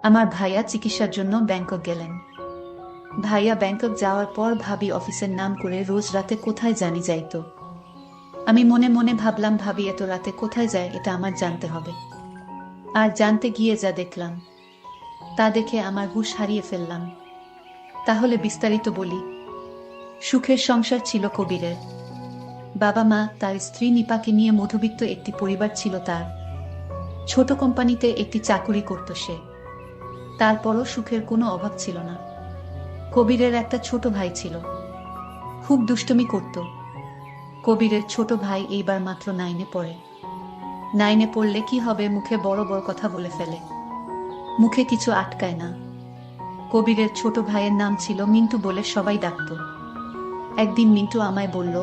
আমার ভাইয়া চিকিৎসার জন্য ব্যাংকক গেলেন। ভাইয়া ব্যাংকক যাওয়ার পর ভাবি অফিসের নাম করে রোজ রাতে কোথায় জানি যাইতো। আমি মনে মনে ভাবলাম, ভাবি এত রাতে কোথায় যায় এটা আমার জানতে হবে। আর জানতে গিয়ে যা দেখলাম তা দেখে আমার হুঁশ হারিয়ে ফেললাম। তাহলে বিস্তারিত বলি। সুখের সংসার ছিল কবিরের। বাবা মা, তার স্ত্রী নিপাকে নিয়ে মধ্যবিত্ত একটি পরিবার ছিল তার। ছোট কোম্পানিতে একটি চাকুরি করত সে। তারপরও সুখের কোনো অভাব ছিল না। কবিরের একটা ছোট ভাই ছিল, খুব দুষ্টুমি করত। কবিরের ছোট ভাই এইবার মাত্র 9-এ পড়ে। 9-এ পড়লে কি হবে, মুখে বড় বড় কথা বলে ফেলে, মুখে কিছু আটকায় না। কবিরের ছোট ভাইয়ের নাম ছিল মিন্টু বলে সবাই ডাকত। একদিন মিন্টু আমায় বলল,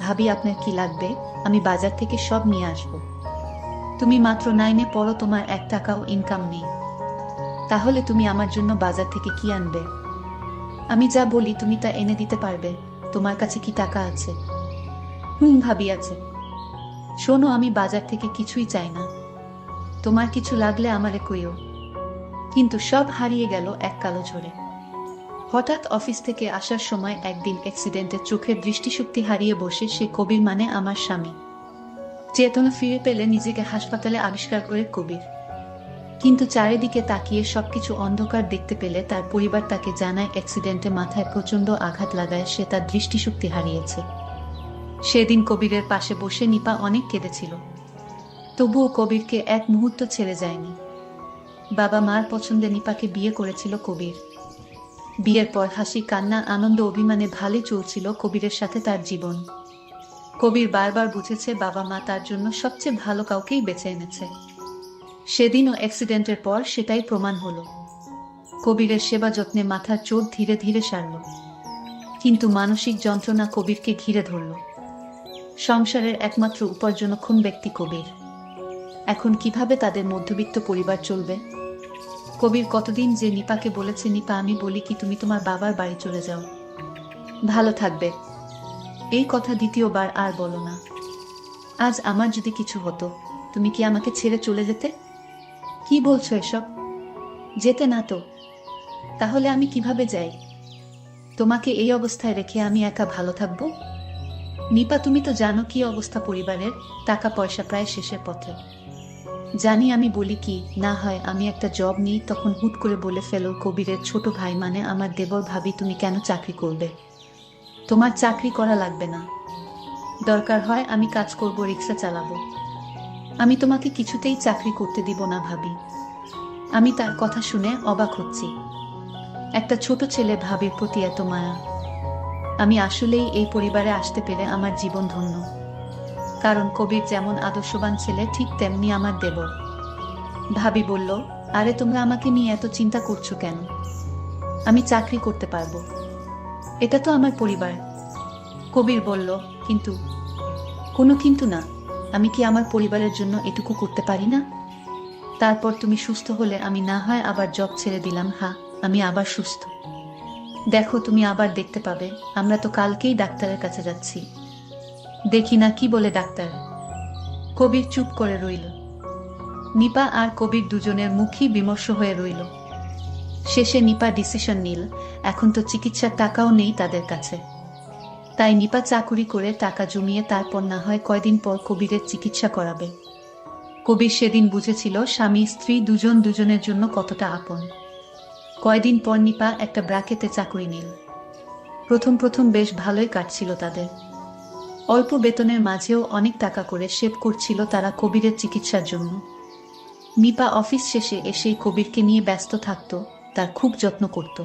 ভাবি আপনার কি লাগবে, আমি বাজার থেকে সব নিয়ে আসব। তুমি মাত্র 9-এ পড়ো, তোমার 1 টাকাও ইনকাম নেই, তাহলে তুমি আমার জন্য বাজার থেকে কি আনবে? আমি যা বলি তুমি তা এনে দিতে পারবে? তোমার কাছে কি টাকা আছে? ভাবি আছে। শোনো, আমি বাজার থেকে কিছুই চাই না, তোমার কিছু লাগলে আমারে কইও। কিন্তু সব হারিয়ে গেল এক কালো ঝড়ে। হঠাৎ অফিস থেকে আসার সময় একদিন অ্যাক্সিডেন্টে চোখের দৃষ্টিশক্তি হারিয়ে বসে সে কবির, মানে আমার স্বামী। চেতনা ফিরে পেলে নিজেকে হাসপাতালে আবিষ্কার করে কবির। কিন্তু চারিদিকে তাকিয়ে সবকিছু অন্ধকার দেখতে পেলে তার পরিবার তাকে জানায় অ্যাক্সিডেন্টে মাথায় প্রচণ্ড আঘাত লাগায় সে তার দৃষ্টিশক্তি হারিয়েছে। সেদিন কবিরের পাশে বসে নিপা অনেক কেঁদেছিল, তবুও কবিরকে এক মুহূর্ত ছেড়ে যায়নি। বাবা মার পছন্দে নিপাকে বিয়ে করেছিল কবির। বিয়ের পর হাসি কান্না আনন্দ অভিমানে ভালোই চলছিল কবিরের সাথে তার জীবন। কবির বারবার বুঝেছে বাবা মা তার জন্য সবচেয়ে ভালো কাউকেই বেছে এনেছে। সেদিনও অ্যাক্সিডেন্টের পর সেটাই প্রমাণ হলো। কবিরের সেবা যত্নে মাথার চোট ধীরে ধীরে সারল, কিন্তু মানসিক যন্ত্রণা কবিরকে ঘিরে ধরল। সংসারের একমাত্র উপার্জনক্ষম ব্যক্তি কবির। এখন কিভাবে তাদের মধ্যবিত্ত পরিবার চলবে? কবির কতদিন যে নিপাকে বলেছে, নিপা আমি বলি কি তুমি তোমার বাবার বাড়ি চলে যাও, ভালো থাকবে। এই কথা দ্বিতীয়বার আর বলো না। আজ আমার যদি কিছু হতো, তুমি কি আমাকে ছেড়ে চলে যেতে? কি বলছো এসব? যেতে না তো? তাহলে আমি কিভাবে যাই? তোমাকে এই অবস্থায় রেখে আমি একা ভালো থাকবো? নিপা, তুমি তো জানো কি অবস্থা পরিবারের, টাকা পয়সা প্রায় শেষের পথে। জানি, আমি বলি কি, না হয় আমি একটা জব নিই। তখন হুট করে বলে ফেলো কবিরের ছোট ভাই, মানে আমার দেবর, ভাবি তুমি কেন চাকরি করবে? তোমার চাকরি করা লাগবে না, দরকার হয় আমি কাজ করব, রিক্সা চালাবো। আমি তোমাকে কিছুতেই চাকরি করতে দিব না ভাবি। আমি তার কথা শুনে অবাক হচ্ছি। একটা ছোট ছেলে, ভাবির প্রতি এত মায়া। আমি আসলেই এই পরিবারে আসতে পেরে আমার জীবন ধন্য। কারণ কবির যেমন আদর্শবান ছেলে, ঠিক তেমনি আমার দেবর। ভাবি বলল, আরে তোমরা আমাকে নিয়ে এত চিন্তা করছো কেন? আমি চাকরি করতে পারবো, এটা তো আমার পরিবার। কবির বলল, কিন্তু? কোনো কিন্তু না। আমি কি আমার পরিবারের জন্য এটুকু করতে পারি না? তারপর তুমি সুস্থ হলে আমি না হয় আবার জব ছেড়ে দিলাম। হ্যাঁ, আমি আবার সুস্থ। দেখো, তুমি আবার দেখতে পাবে। আমরা তো কালকেই ডাক্তারের কাছে যাচ্ছি। দেখি না কি বলে ডাক্তার। কবির চুপ করে রইল। নিপা আর কবির দুজনের মুখই বিমর্ষ হয়ে রইল। শেষে নিপা ডিসিশন নিল, এখন তো চিকিৎসার টাকাও নেই তাদের কাছে। তাই নিপা চাকুরি করে টাকা জমিয়ে তারপর না হয় কয়দিন পর কবিরের চিকিৎসা করাবে। কবির সেদিন বুঝেছিল স্বামী স্ত্রী দুজন দুজনের জন্য কতটা আপন। কয়দিন পর নিপা একটা ব্র্যাকেটে চাকুরি নিল। প্রথম প্রথম বেশ ভালোই কাটছিল তাদের। অল্প বেতনের মাঝেও অনেক টাকা করে সেভ করছিল তারা কবিরের চিকিৎসার জন্য। নিপা অফিস শেষে এসেই কবিরকে নিয়ে ব্যস্ত থাকত, তার খুব যত্ন করত।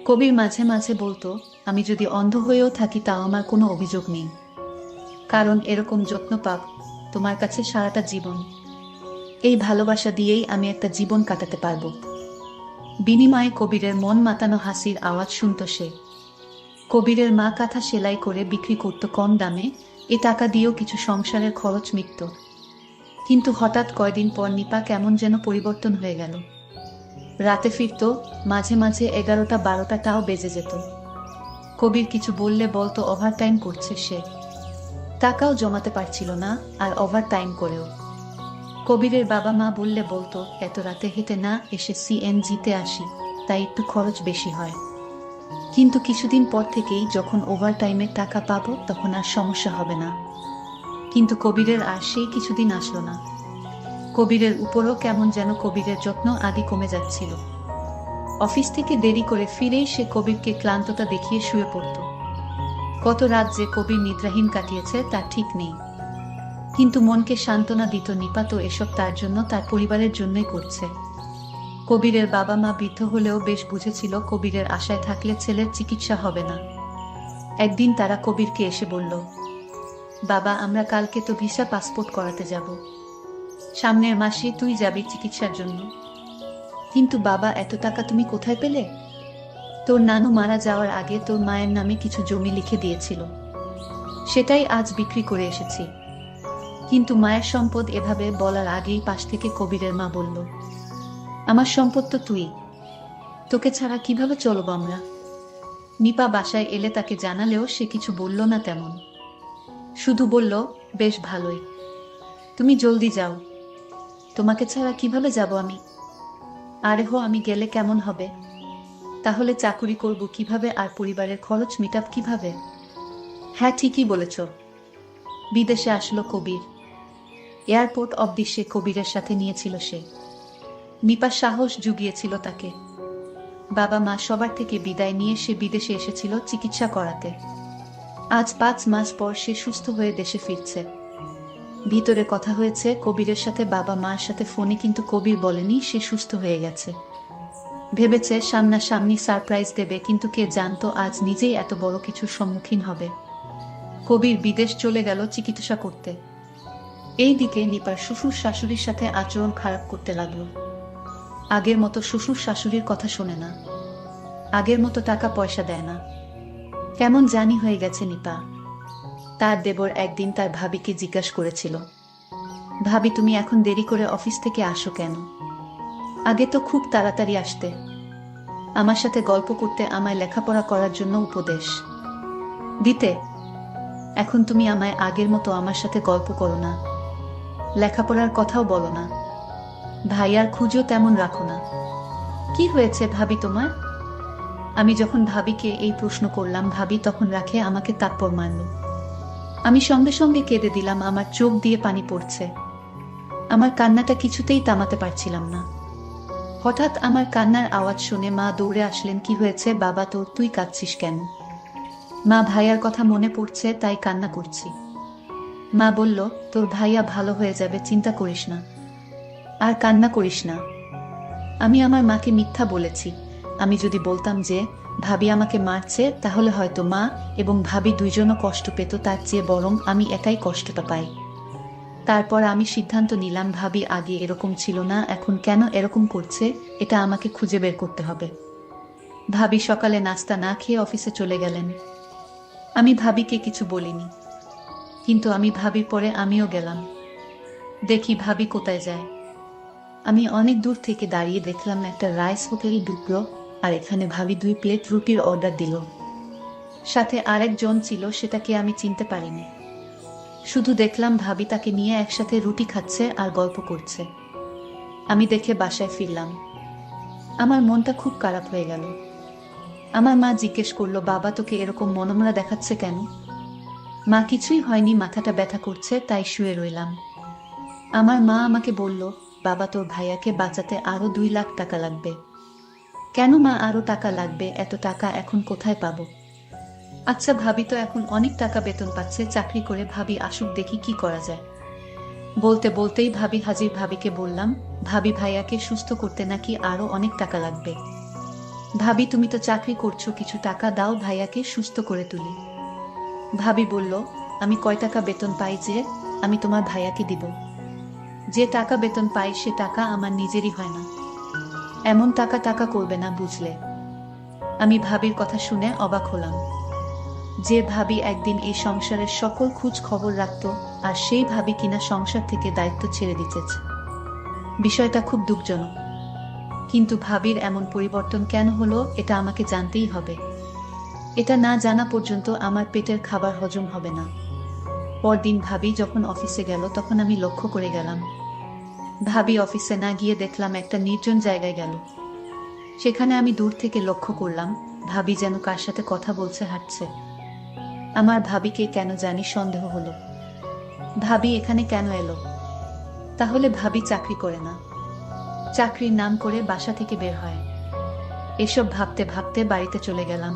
কবির মাঝে মাঝে বলতো, আমি যদি অন্ধ হয়েও থাকি তাও আমার কোনো অভিযোগ নেই, কারণ এরকম যত্ন পাব তোমার কাছে সারাটা জীবন। এই ভালোবাসা দিয়েই আমি একটা জীবন কাটাতে পারবো। বিনিময়ে কবিরের মন মাতানো হাসির আওয়াজ শুনত সে। কবিরের মা কাঁথা সেলাই করে বিক্রি করত কম দামে, এ টাকা দিয়েও কিছু সংসারের খরচ মিটত। কিন্তু হঠাৎ কয়দিন পর নিপা কেমন যেন পরিবর্তন হয়ে গেল। রাতে ফিরত, মাঝে মাঝে 11টা-12টাও বেজে যেত। কবির কিছু বললে বলতো ওভারটাইম করছে সে। টাকাও জমাতে পারছিল না, আর ওভারটাইম করেও। কবিরের বাবা মা বললে বলতো এত রাতে হেঁটে না এসে সিএনজিতে আসি, তাই একটু খরচ বেশি হয়। কিন্তু কিছুদিন পর থেকেই যখন ওভারটাইমের টাকা পাবো তখন আর সমস্যা হবে না। কিন্তু কবিরের আর সেই কিছুদিন আসলো না। কবিরের উপরও কেমন যেন কবিরের যত্ন আদি কমে যাচ্ছিল। অফিস থেকে দেরি করে ফিরেই সে কবিরকে ক্লান্ততা দেখিয়ে শুয়ে পড়ত। কত রাত যে কবির নিদ্রাহীন কাটিয়েছে তার ঠিক নেই। কিন্তু মনকে সান্ত্বনা দিত নিপা তো এসব তার জন্য, তার পরিবারের জন্যই করছে। কবিরের বাবা মা বৃদ্ধ হলেও বেশ বুঝেছিল কবিরের আশায় থাকলে ছেলের চিকিৎসা হবে না। একদিন তারা কবিরকে এসে বলল, বাবা আমরা কালকে তো ভিসা পাসপোর্ট করাতে যাব, সামনের মাসে তুই যাবি চিকিৎসার জন্য। কিন্তু বাবা এত টাকা তুমি কোথায় পেলে? তোর নানু মারা যাওয়ার আগে তোর মায়ের নামে কিছু জমি লিখে দিয়েছিল, সেটাই আজ বিক্রি করে এসেছি। কিন্তু মায়ের সম্পদ এভাবে বলার আগেই পাশ থেকে কবিরের মা বলল, আমার সম্পদ তো তুই, তোকে ছাড়া কিভাবে চলব আমরা? নিপা বাসায় এলে তাকে জানালেও সে কিছু বলল না তেমন, শুধু বলল বেশ ভালোই, তুমি জলদি যাও, তোমাকে ছাড়া কিভাবে যাব আমি? আরে হো আমি গেলে কেমন হবে? তাহলে চাকুরি করব কিভাবে আর পরিবারের খরচ মিটাব কিভাবে? হ্যাঁ ঠিকই বলেছ। বিদেশে আসলো কবির, এয়ারপোর্ট অবধি সে কবিরের সাথে নিয়েছিল সে। নিপা সাহস জুগিয়েছিল তাকে। বাবা মা সবার থেকে বিদায় নিয়ে সে বিদেশে এসেছিল চিকিৎসা করাতে। আজ 5 মাস পর সে সুস্থ হয়ে দেশে ফিরছে। ভিতরে কথা হয়েছে কবিরের সাথে বাবা মার সাথে ফোনে, কিন্তু কবির বলেনি সে সুস্থ হয়ে গেছে। ভেবেছে সামনাসামনি সারপ্রাইজ দেবে, কিন্তু কে জানতো আজ নিজেই এত বড় কিছুর সম্মুখীন হবে। কবির বিদেশ চলে গেল চিকিৎসা করতে। এইদিকে নিপার শ্বশুর শাশুড়ির সাথে আচরণ খারাপ করতে লাগলো। আগের মতো শ্বশুর শাশুড়ির কথা শোনে না, আগের মতো টাকা পয়সা দেয় না, কেমন জানি হয়ে গেছে নিপা। তার দেবর একদিন তার ভাবিকে জিজ্ঞাসা করেছিল, ভাবি তুমি এখন দেরি করে অফিস থেকে আসো কেন? আগে তো খুব তাড়াতাড়ি আসতে, আমার সাথে গল্প করতে, আমায় লেখাপড়া করার জন্য উপদেশ দিতে। এখন তুমি আমায় আগের মতো আমার সাথে গল্প করো না, লেখাপড়ার কথাও বলো না, ভাইয়ার খুঁজও তেমন রাখো না। কি হয়েছে ভাবি তোমার? আমি যখন ভাবিকে এই প্রশ্ন করলাম, ভাবি তখন রাখে আমাকে তাপ্পর মারল। আমি সঙ্গে সঙ্গে কেঁদে দিলাম, আমার চোখ দিয়ে পানি পড়ছে। আমার কান্নাটা কিছুতেই থামাতে পারছিলাম না। হঠাৎ আমার কান্নার আওয়াজ শুনে মা দৌড়ে আসলেন। কি হয়েছে বাবা তোর, তুই কাঁদছিস কেন? মা ভাইয়ার কথা মনে পড়ছে তাই কান্না করছি। মা বলল, তোর ভাইয়া ভালো হয়ে যাবে, চিন্তা করিস না, আর কান্না করিস না। আমি আমার মাকে মিথ্যা বলেছি। আমি যদি বলতাম যে ভাবি আমাকে মারছে, তাহলে হয়তো মা এবং ভাবি দুইজনও কষ্ট পেত, তার চেয়ে বরং আমি একাই কষ্টটা পাই। তারপর আমি সিদ্ধান্ত নিলাম ভাবি আগে এরকম ছিল না, এখন কেন এরকম করছে এটা আমাকে খুঁজে বের করতে হবে। ভাবি সকালে নাস্তা না খেয়ে অফিসে চলে গেলেন। আমি ভাবিকে কিছু বলিনি, কিন্তু আমি ভাবির পরে আমিও গেলাম। দেখি ভাবি কোথায় যায়। আমি অনেক দূর থেকে দাঁড়িয়ে দেখলাম একটা রাইস হোটেলে ঢুকলো, আর এখানে ভাবি 2 প্লেট রুটির অর্ডার দিল। সাথে আরেকজন ছিল, সেটাকে আমি চিনতে পারিনি। শুধু দেখলাম ভাবি তাকে নিয়ে একসাথে রুটি খাচ্ছে আর গল্প করছে। আমি দেখে বাসায় ফিরলাম। আমার মনটা খুব খারাপ হয়ে গেল। আমার মা জিজ্ঞেস করলো, বাবা তোকে এরকম মনমরা দেখাচ্ছে কেন? মা কিছুই হয়নি, মাথাটা ব্যথা করছে তাই শুয়ে রইলাম। আমার মা আমাকে বলল, বাবা তোর ভাইয়াকে বাঁচাতে আরো 2 লাখ টাকা লাগবে। কেন মা আরো টাকা লাগবে? এত টাকা এখন কোথায় পাবো? আচ্ছা ভাবি তো এখন অনেক টাকা বেতন পাচ্ছে চাকরি করে, ভাবি আসুক দেখি কি করা যায়। বলতে বলতেই ভাবি হাজির। ভাবিকে বললাম, ভাবি ভাইয়াকে সুস্থ করতে নাকি আরো অনেক টাকা লাগবে। ভাবি তুমি তো চাকরি করছো, কিছু টাকা দাও ভাইয়াকে সুস্থ করে তুলি। ভাবি বলল, আমি কয় টাকা বেতন পাই যে আমি তোমার ভাইয়াকে দিব? যে টাকা বেতন পাই সে টাকা আমার নিজেরই হয় না। এমন টাকা টাকা করবে না বুঝলে। আমি ভাবির কথা শুনে অবাক হলাম। যে ভাবি একদিন এই সংসারের সকল খোঁজ খবর রাখত, আর সেই ভাবি কিনা সংসার থেকে দায়িত্ব ছেড়ে দিতেছে। বিষয়টা খুব দুঃখজনক। কিন্তু ভাবির এমন পরিবর্তন কেন হলো এটা আমাকে জানতেই হবে। এটা না জানা পর্যন্ত আমার পেটের খাবার হজম হবে না। পরদিন ভাবি যখন অফিসে গেল তখন আমি লক্ষ্য করে গেলাম ভাবি অফিসে না গিয়ে দেখলাম একটা নির্জন জায়গায় গেল। সেখানে আমি দূর থেকে লক্ষ্য করলাম ভাবি যেন কার সাথে কথা বলছে, হাঁটছে। আমার ভাবিকে কেন জানি সন্দেহ হলো। ভাবি এখানে কেন এলো? তাহলে ভাবি চাকরি করে না, চাকরির নাম করে বাসা থেকে বের হয়। এসব ভাবতে ভাবতে বাড়িতে চলে গেলাম।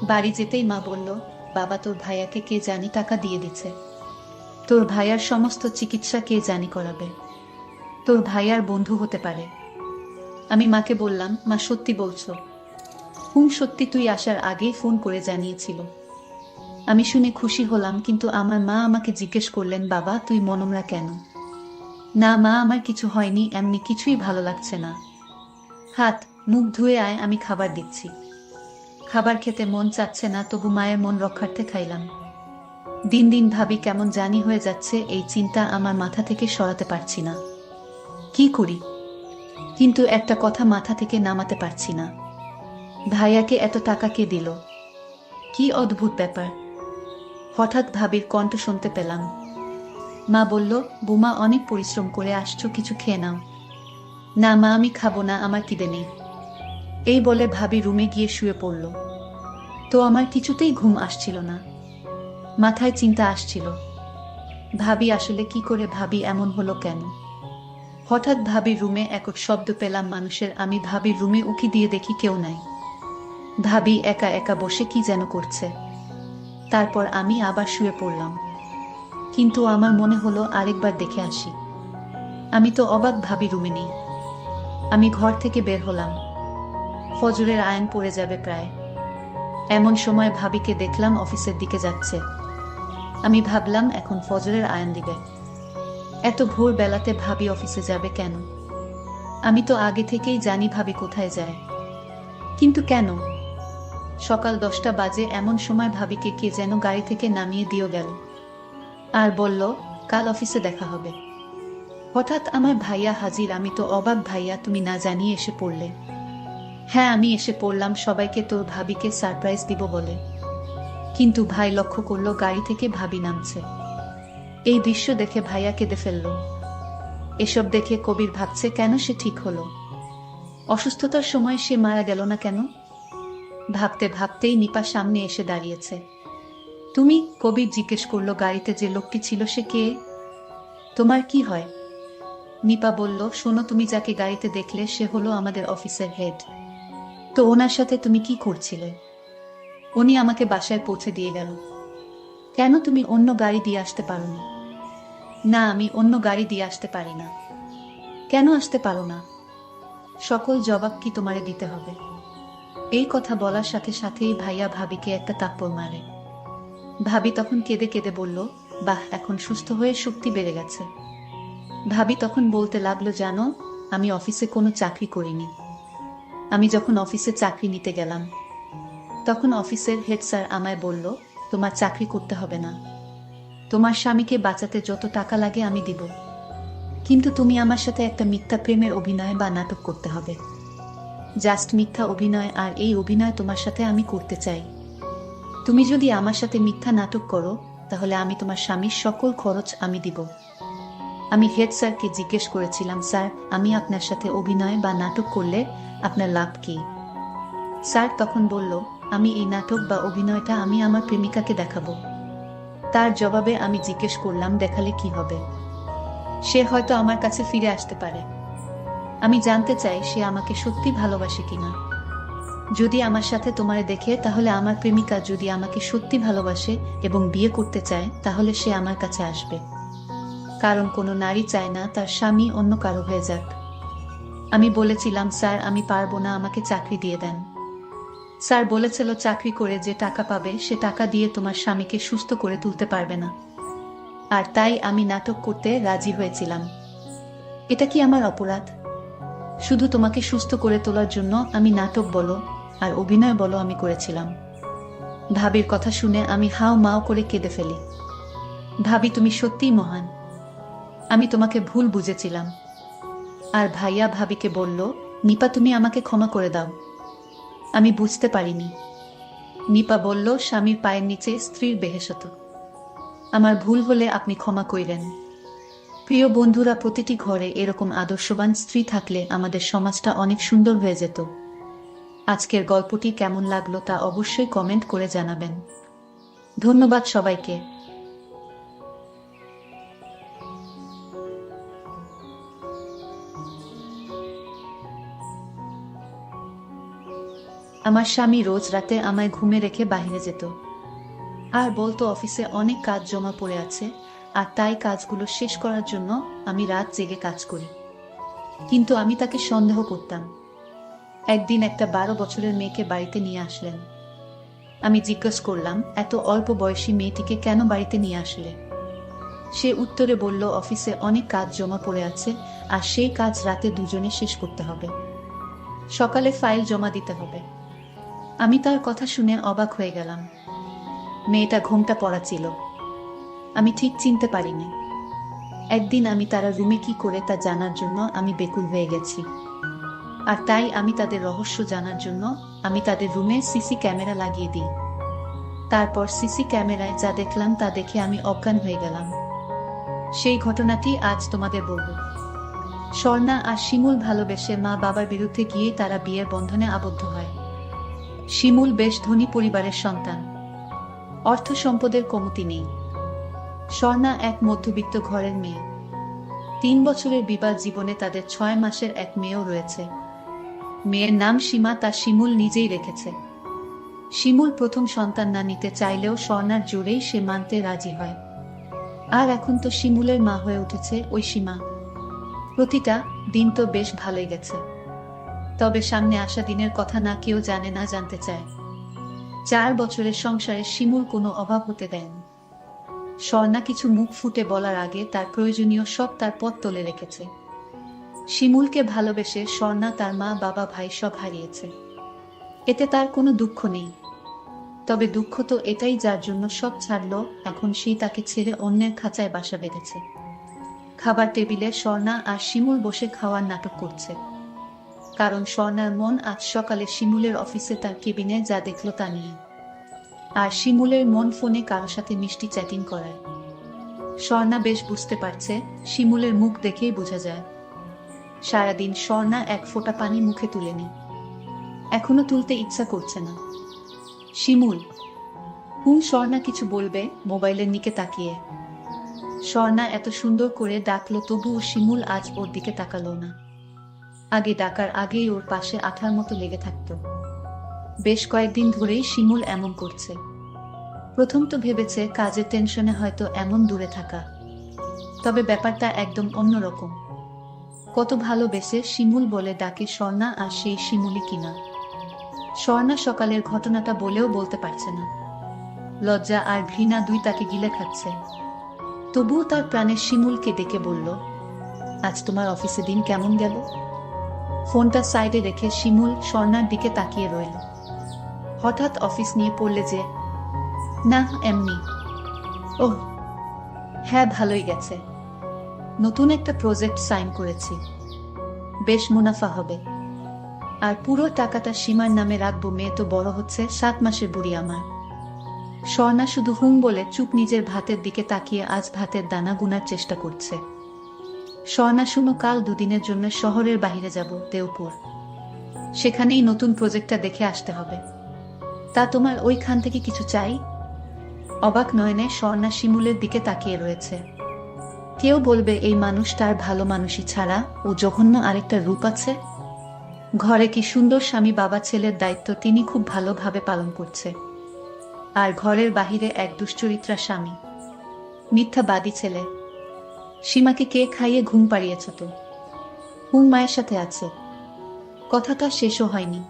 বাড়ি যেতেই মা বলল, বাবা তোর ভাইয়াকে কে জানি টাকা দিয়ে দিচ্ছে, তোর ভাইয়ার সমস্ত চিকিৎসা কে জানি করাবে, তোর ভাইয়ার বন্ধু হতে পারে। আমি মাকে বললাম, মা সত্যি বলছো? সত্যি, তুই আসার আগেই ফোন করে জানিয়েছিল। আমি শুনে খুশি হলাম, কিন্তু আমার মা আমাকে জিজ্ঞেস করলেন, বাবা তুই মনমরা কেন? না মা, আমার কিছু হয়নি, এমনি কিছুই ভালো লাগছে না। হাত মুখ ধুয়ে আয়, আমি খাবার দিচ্ছি। খাবার খেতে মন চাচ্ছে না, তবু মায়ের মন রক্ষার্থে খাইলাম। দিন দিন ভাবি কেমন জানি হয়ে যাচ্ছে, এই চিন্তা আমার মাথা থেকে সরাতে পারছি না। কি করি? কিন্তু একটা কথা মাথা থেকে নামাতে পারছি না, ভাইয়াকে এত টাকা কে দিল? কি অদ্ভুত ব্যাপার। হঠাৎ ভাবির কণ্ঠ শুনতে পেলাম। মা বলল, বুমা অনেক পরিশ্রম করে আসছো, কিছু খেয়ে নাও। না মা, আমি খাবো না, আমার খিদে নেই। এই বলে ভাবি রুমে গিয়ে শুয়ে পড়ল। তো আমার কিছুতেই ঘুম আসছিল না, মাথায় চিন্তা আসছিল। ভাবি আসলে কি করে, ভাবি এমন হলো কেন? হঠাৎ ভাবির রুমে একক শব্দ পেলাম মানুষের। আমি ভাবির রুমে উকি দিয়ে দেখি কেউ নাই। ভাবি একা একা বসে কি যেন করছে। তারপর আমি আবার শুয়ে পড়লাম, কিন্তু আমার মনে হলো আরেকবার দেখে আসি। আমি তো অবাক, ভাবি রুমে নেই। আমি ঘর থেকে বের হলাম। ফজরের আয়ান পড়ে যাবে প্রায়। এমন সময় ভাবিকে দেখলাম অফিসের দিকে যাচ্ছে। আমি ভাবলাম এখন ফজরের আয়ান দিবে, এত ভোর বেলাতে ভাবি অফিসে যাবে কেন? আমি তো আগে থেকেই জানি ভাবি কোথায় যায়, কিন্তু কেন? সকাল 10টা বাজে, এমন সময় ভাবিকে কে যেন গাড়ি থেকে নামিয়ে দিয়ে গেল আর বলল, কাল অফিসে দেখা হবে। হঠাৎ আমার ভাইয়া হাজির। আমি তো অবাক, ভাইয়া তুমি না জানিয়ে এসে পড়লে? হ্যাঁ আমি এসে পড়লাম সবাইকে তোর ভাবিকে সারপ্রাইজ দিব বলে। কিন্তু ভাই লক্ষ্য করলো গাড়ি থেকে ভাবি নামছে। এই দৃশ্য দেখে ভাইয়া কেঁদে ফেলল। এসব দেখে কবির ভাবছে, কেন সে ঠিক হলো? অসুস্থতার সময় সে মারা গেল না কেন? ভাবতে ভাবতেই নিপা সামনে এসে দাঁড়িয়েছে। তুমি? কবির জিজ্ঞেস করলো। গাড়িতে যে লোকটি ছিল সে কে? তোমার কি হয়? নিপা বলল, শোনো, তুমি যাকে গাড়িতে দেখলে সে হলো আমাদের অফিসের হেড। তো ওনার সাথে তুমি কি করছিলে? উনি আমাকে বাসায় পৌঁছে দিয়ে গেল। কেন তুমি অন্য গাড়ি দিয়ে আসতে পারোনি? না, আমি অন্য গাড়ি দিয়ে আসতে পারি না। কেন আসতে পারো না? সকল জবাব কি তোমারে দিতে হবে? এই কথা বলার সাথে সাথেই ভাইয়া ভাবিকে একটা থাপ্পড় মারে। ভাবি তখন কেঁদে কেঁদে বলল, বাহ, এখন সুস্থ হয়ে শক্তি বেড়ে গেছে। ভাবি তখন বলতে লাগলো, জানো, আমি অফিসে কোনো চাকরি করিনি। আমি যখন অফিসে চাকরি নিতে গেলাম তখন অফিসের হেড স্যার আমায় বলল, তোমার চাকরি করতে হবে না, তোমার স্বামীকে বাঁচাতে যত টাকা লাগে আমি দিব, কিন্তু তুমি আমার সাথে একটা মিথ্যা প্রেমের অভিনয় বা নাটক করতে হবে। জাস্ট মিথ্যা অভিনয়, আর এই অভিনয় তোমার সাথে আমি করতে চাই। তুমি যদি আমার সাথে মিথ্যা নাটক করো তাহলে আমি তোমার স্বামীর সকল খরচ আমি দিব। আমি হেড স্যারকে জিজ্ঞেস করেছিলাম, স্যার, আমি আপনার সাথে অভিনয় বা নাটক করলে আপনার লাভ কি? স্যার তখন বলল, আমি এই নাটক বা অভিনয়টা আমি আমার প্রেমিকাকে দেখাবো। তার জবাবে আমি জিজ্ঞেস করলাম, দেখালে কি হবে? সে হয়তো আমার কাছে ফিরে আসতে পারে। আমি জানতে চাই সে আমাকে সত্যি ভালোবাসে কিনা। যদি আমার সাথে তোমারে দেখে তাহলে আমার প্রেমিকা যদি আমাকে সত্যি ভালোবাসে এবং বিয়ে করতে চায় তাহলে সে আমার কাছে আসবে, কারণ কোনো নারী চায় না তার স্বামী অন্য কারো হয়ে যাক। আমি বলেছিলাম, স্যার আমি পারবো না, আমাকে চাকরি দিয়ে দেন। স্যার বলেছিল, চাকরি করে যে টাকা পাবে সে টাকা দিয়ে তোমার স্বামীকে সুস্থ করে তুলতে পারবে না। আর তাই আমি নাটক করতে রাজি হয়েছিলাম। এটা কি আমার অপরাধ? শুধু তোমাকে সুস্থ করে তোলার জন্য আমি নাটক বলো আর অভিনয় বলো আমি করেছিলাম। ভাবির কথা শুনে আমি হাও মাও করে কেঁদে ফেলি। ভাবি, তুমি সত্যিই মহান। আমি তোমাকে ভুল বুঝেছিলাম। আর ভাইয়া ভাবিকে বলল, নিপা তুমি আমাকে ক্ষমা করে দাও, আমি বুঝতে পারিনি। নিপা বলল, স্বামীর পায়ের নিচে স্ত্রীর বেহেশত। আমার ভুল হলে আপনি ক্ষমা কইরেন। প্রিয় বন্ধুরা, প্রতিটি ঘরে এরকম আদর্শবান স্ত্রী থাকলে আমাদের সমাজটা অনেক সুন্দর হয়ে যেত। আজকের গল্পটি কেমন লাগলো তা অবশ্যই কমেন্ট করে জানাবেন। ধন্যবাদ সবাইকে। আমার স্বামী রোজ রাতে আমায় ঘুমে রেখে বাইরে যেত আর বলতো অফিসে অনেক কাজ জমা পড়ে আছে, আর তাই কাজগুলো শেষ করার জন্য আমি রাত জেগে কাজ করি। কিন্তু আমি তাকে সন্দেহ করতাম। একদিন একটা 12 বছরের মেয়েকে বাড়িতে নিয়ে আসলেন। আমি জিজ্ঞেস করলাম, এত অল্প বয়সী মেয়েটিকে কেন বাড়িতে নিয়ে আসলে? সে উত্তরে বলল, অফিসে অনেক কাজ জমা পড়ে আছে আর সেই কাজ রাতে দুজনে শেষ করতে হবে। সকালে ফাইল জমা দিতে হবে। আমি তার কথা শুনে অবাক হয়ে গেলাম। মেয়েটা ঘোমটা পরা ছিল। আমি ঠিক চিনতে পারিনি। একদিন আমি তারা রুমে কি করে তা জানার জন্য আমি বেকুল হয়ে গেছি। আর তাই আমি তাদের রহস্য জানার জন্য আমি তাদের রুমে সিসি ক্যামেরা লাগিয়ে দিই। তারপর সিসি ক্যামেরায় যা দেখলাম তা দেখে আমি অজ্ঞান হয়ে গেলাম। সেই ঘটনাটি আজ তোমাদের বলবো। স্বর্ণা আর শিমুল ভালোবেসে মা বাবার বিরুদ্ধে গিয়ে তারা বিয়ের বন্ধনে আবদ্ধ হয়। শিমুল বেশ ধনী পরিবারের সন্তান। অর্থ সম্পদের কমতি নেই। স্বর্ণা এক মধ্যবিত্ত ঘরের মেয়ে। 3 বছরের বিবাহ জীবনে তাদের 6 মাসের এক মেয়েও রয়েছে। মেয়ের নাম সীমা, তা শিমুল নিজেই রেখেছে। শিমুল প্রথম সন্তান না নিতে চাইলেও স্বর্ণার জোরেই সে মানতে রাজি হয়। আর এখন তো শিমুলের মা হয়ে উঠেছে ওই সীমা। প্রতিটা দিন তো বেশ ভালোই গেছে। তবে সামনে আসা দিনের কথা না কেউ জানে না জানতে চায়। 4 বছরের সংসারে শিমুল কোনো অভাব হতে দেয়নি। স্বর্ণা কিছু মুখ ফুটে বলার আগে তার প্রয়োজনীয় সব তার পথ তুলে রেখেছে। শিমুলকে ভালোবেসে স্বর্ণা তার মা বাবা ভাই সব হারিয়েছে। এতে তার কোনো দুঃখ নেই। তবে দুঃখ তো এটাই, যার জন্য সব ছাড়লো এখন সেই তাকে ছেড়ে অন্যের খাঁচায় বাসা বেঁধেছে। খাবার টেবিলে স্বর্ণা আর শিমুল বসে খাওয়ার নাটক করছে। কারণ স্বর্ণার মন আজ সকালে শিমুলের অফিসে তার কেবিনে যা দেখলো তা নিয়ে। আর শিমুলের মন ফোনে কারো সাথে মিষ্টি চ্যাটিং করায়। স্বর্ণা বেশ বুঝতে পারছে, শিমুলের মুখ দেখেই বোঝা যায়। সারাদিন স্বর্ণা এক ফোঁটা পানি মুখে তুলেনি। এখনো তুলতে ইচ্ছা করছে না। শিমুল স্বর্ণা কিছু বলবে মোবাইলের দিকে তাকিয়ে। স্বর্ণা এত সুন্দর করে ডাকলো, তবুও শিমুল আজ ওর দিকে তাকালো না। আগে ডাকার আগেই ওর পাশে আঠার মতো লেগে থাকতো। বেশ কয়েকদিন ধরেই শিমুল এমন করছে। প্রথম তো ভেবেছে কাজের টেনশনে হয়তো এমন দূরে থাকা। তবে ব্যাপারটা একদম অন্যরকম। কত ভালোবেসে শিমুল বলে ডাকে স্বর্ণা, আর সেই শিমুলই কিনা। স্বর্ণা সকালের ঘটনাটা বলেও বলতে পারছে না। লজ্জা আর ঘৃণা দুই তাকে গিলে খাচ্ছে। তবুও তার প্রাণের শিমুলকে ডেকে বলল, আজ তোমার অফিসে দিন কেমন গেল? ফোনটা সাইডে রেখে শিমুল স্বর্ণার দিকে তাকিয়ে রইল। হঠাৎ অফিস নিয়ে পড়লে যে? না, এমনি। ওহ হ্যাঁ, ভালোই গেছে। নতুন একটা প্রজেক্ট সাইন করেছি। বেশ মুনাফা হবে। আর পুরো টাকাটা সীমার নামে রাখবো। মেয়ে তো বড় হচ্ছে, 7 মাসের বুড়ি আমার। স্বর্ণা শুধু বলে চুপ নিজের ভাতের দিকে তাকিয়ে আজ ভাতের দানা গুনার চেষ্টা করছে। স্বর্ণা শুনো, কাল 2 দিনের জন্য শহরের বাইরে যাব, দেওপুর। সেখানেই নতুন প্রজেক্টটা দেখে আসতে হবে। তা তোমার ওইখান থেকে কিছু চাই? অবাক নয়নে স্বর্ণা শিমুলের দিকে তাকিয়ে রয়েছে। কেউ বলবে এই মানুষটার ভালো মানুষই ছাড়া ও জঘন্য আরেকটা রূপ আছে। ঘরে কি সুন্দর স্বামী, বাবা ছেলের দায়িত্ব তিনি খুব ভালোভাবে পালন করছে। আর ঘরের বাহিরে এক দুশ্চরিত্রা স্বামী, মিথ্যাবাদী ছেলে। সীমাকে কে খাইয়ে ঘুম পাড়িয়েছ তো? মায়ের সাথে আছে। কথাটা শেষও হয়নি।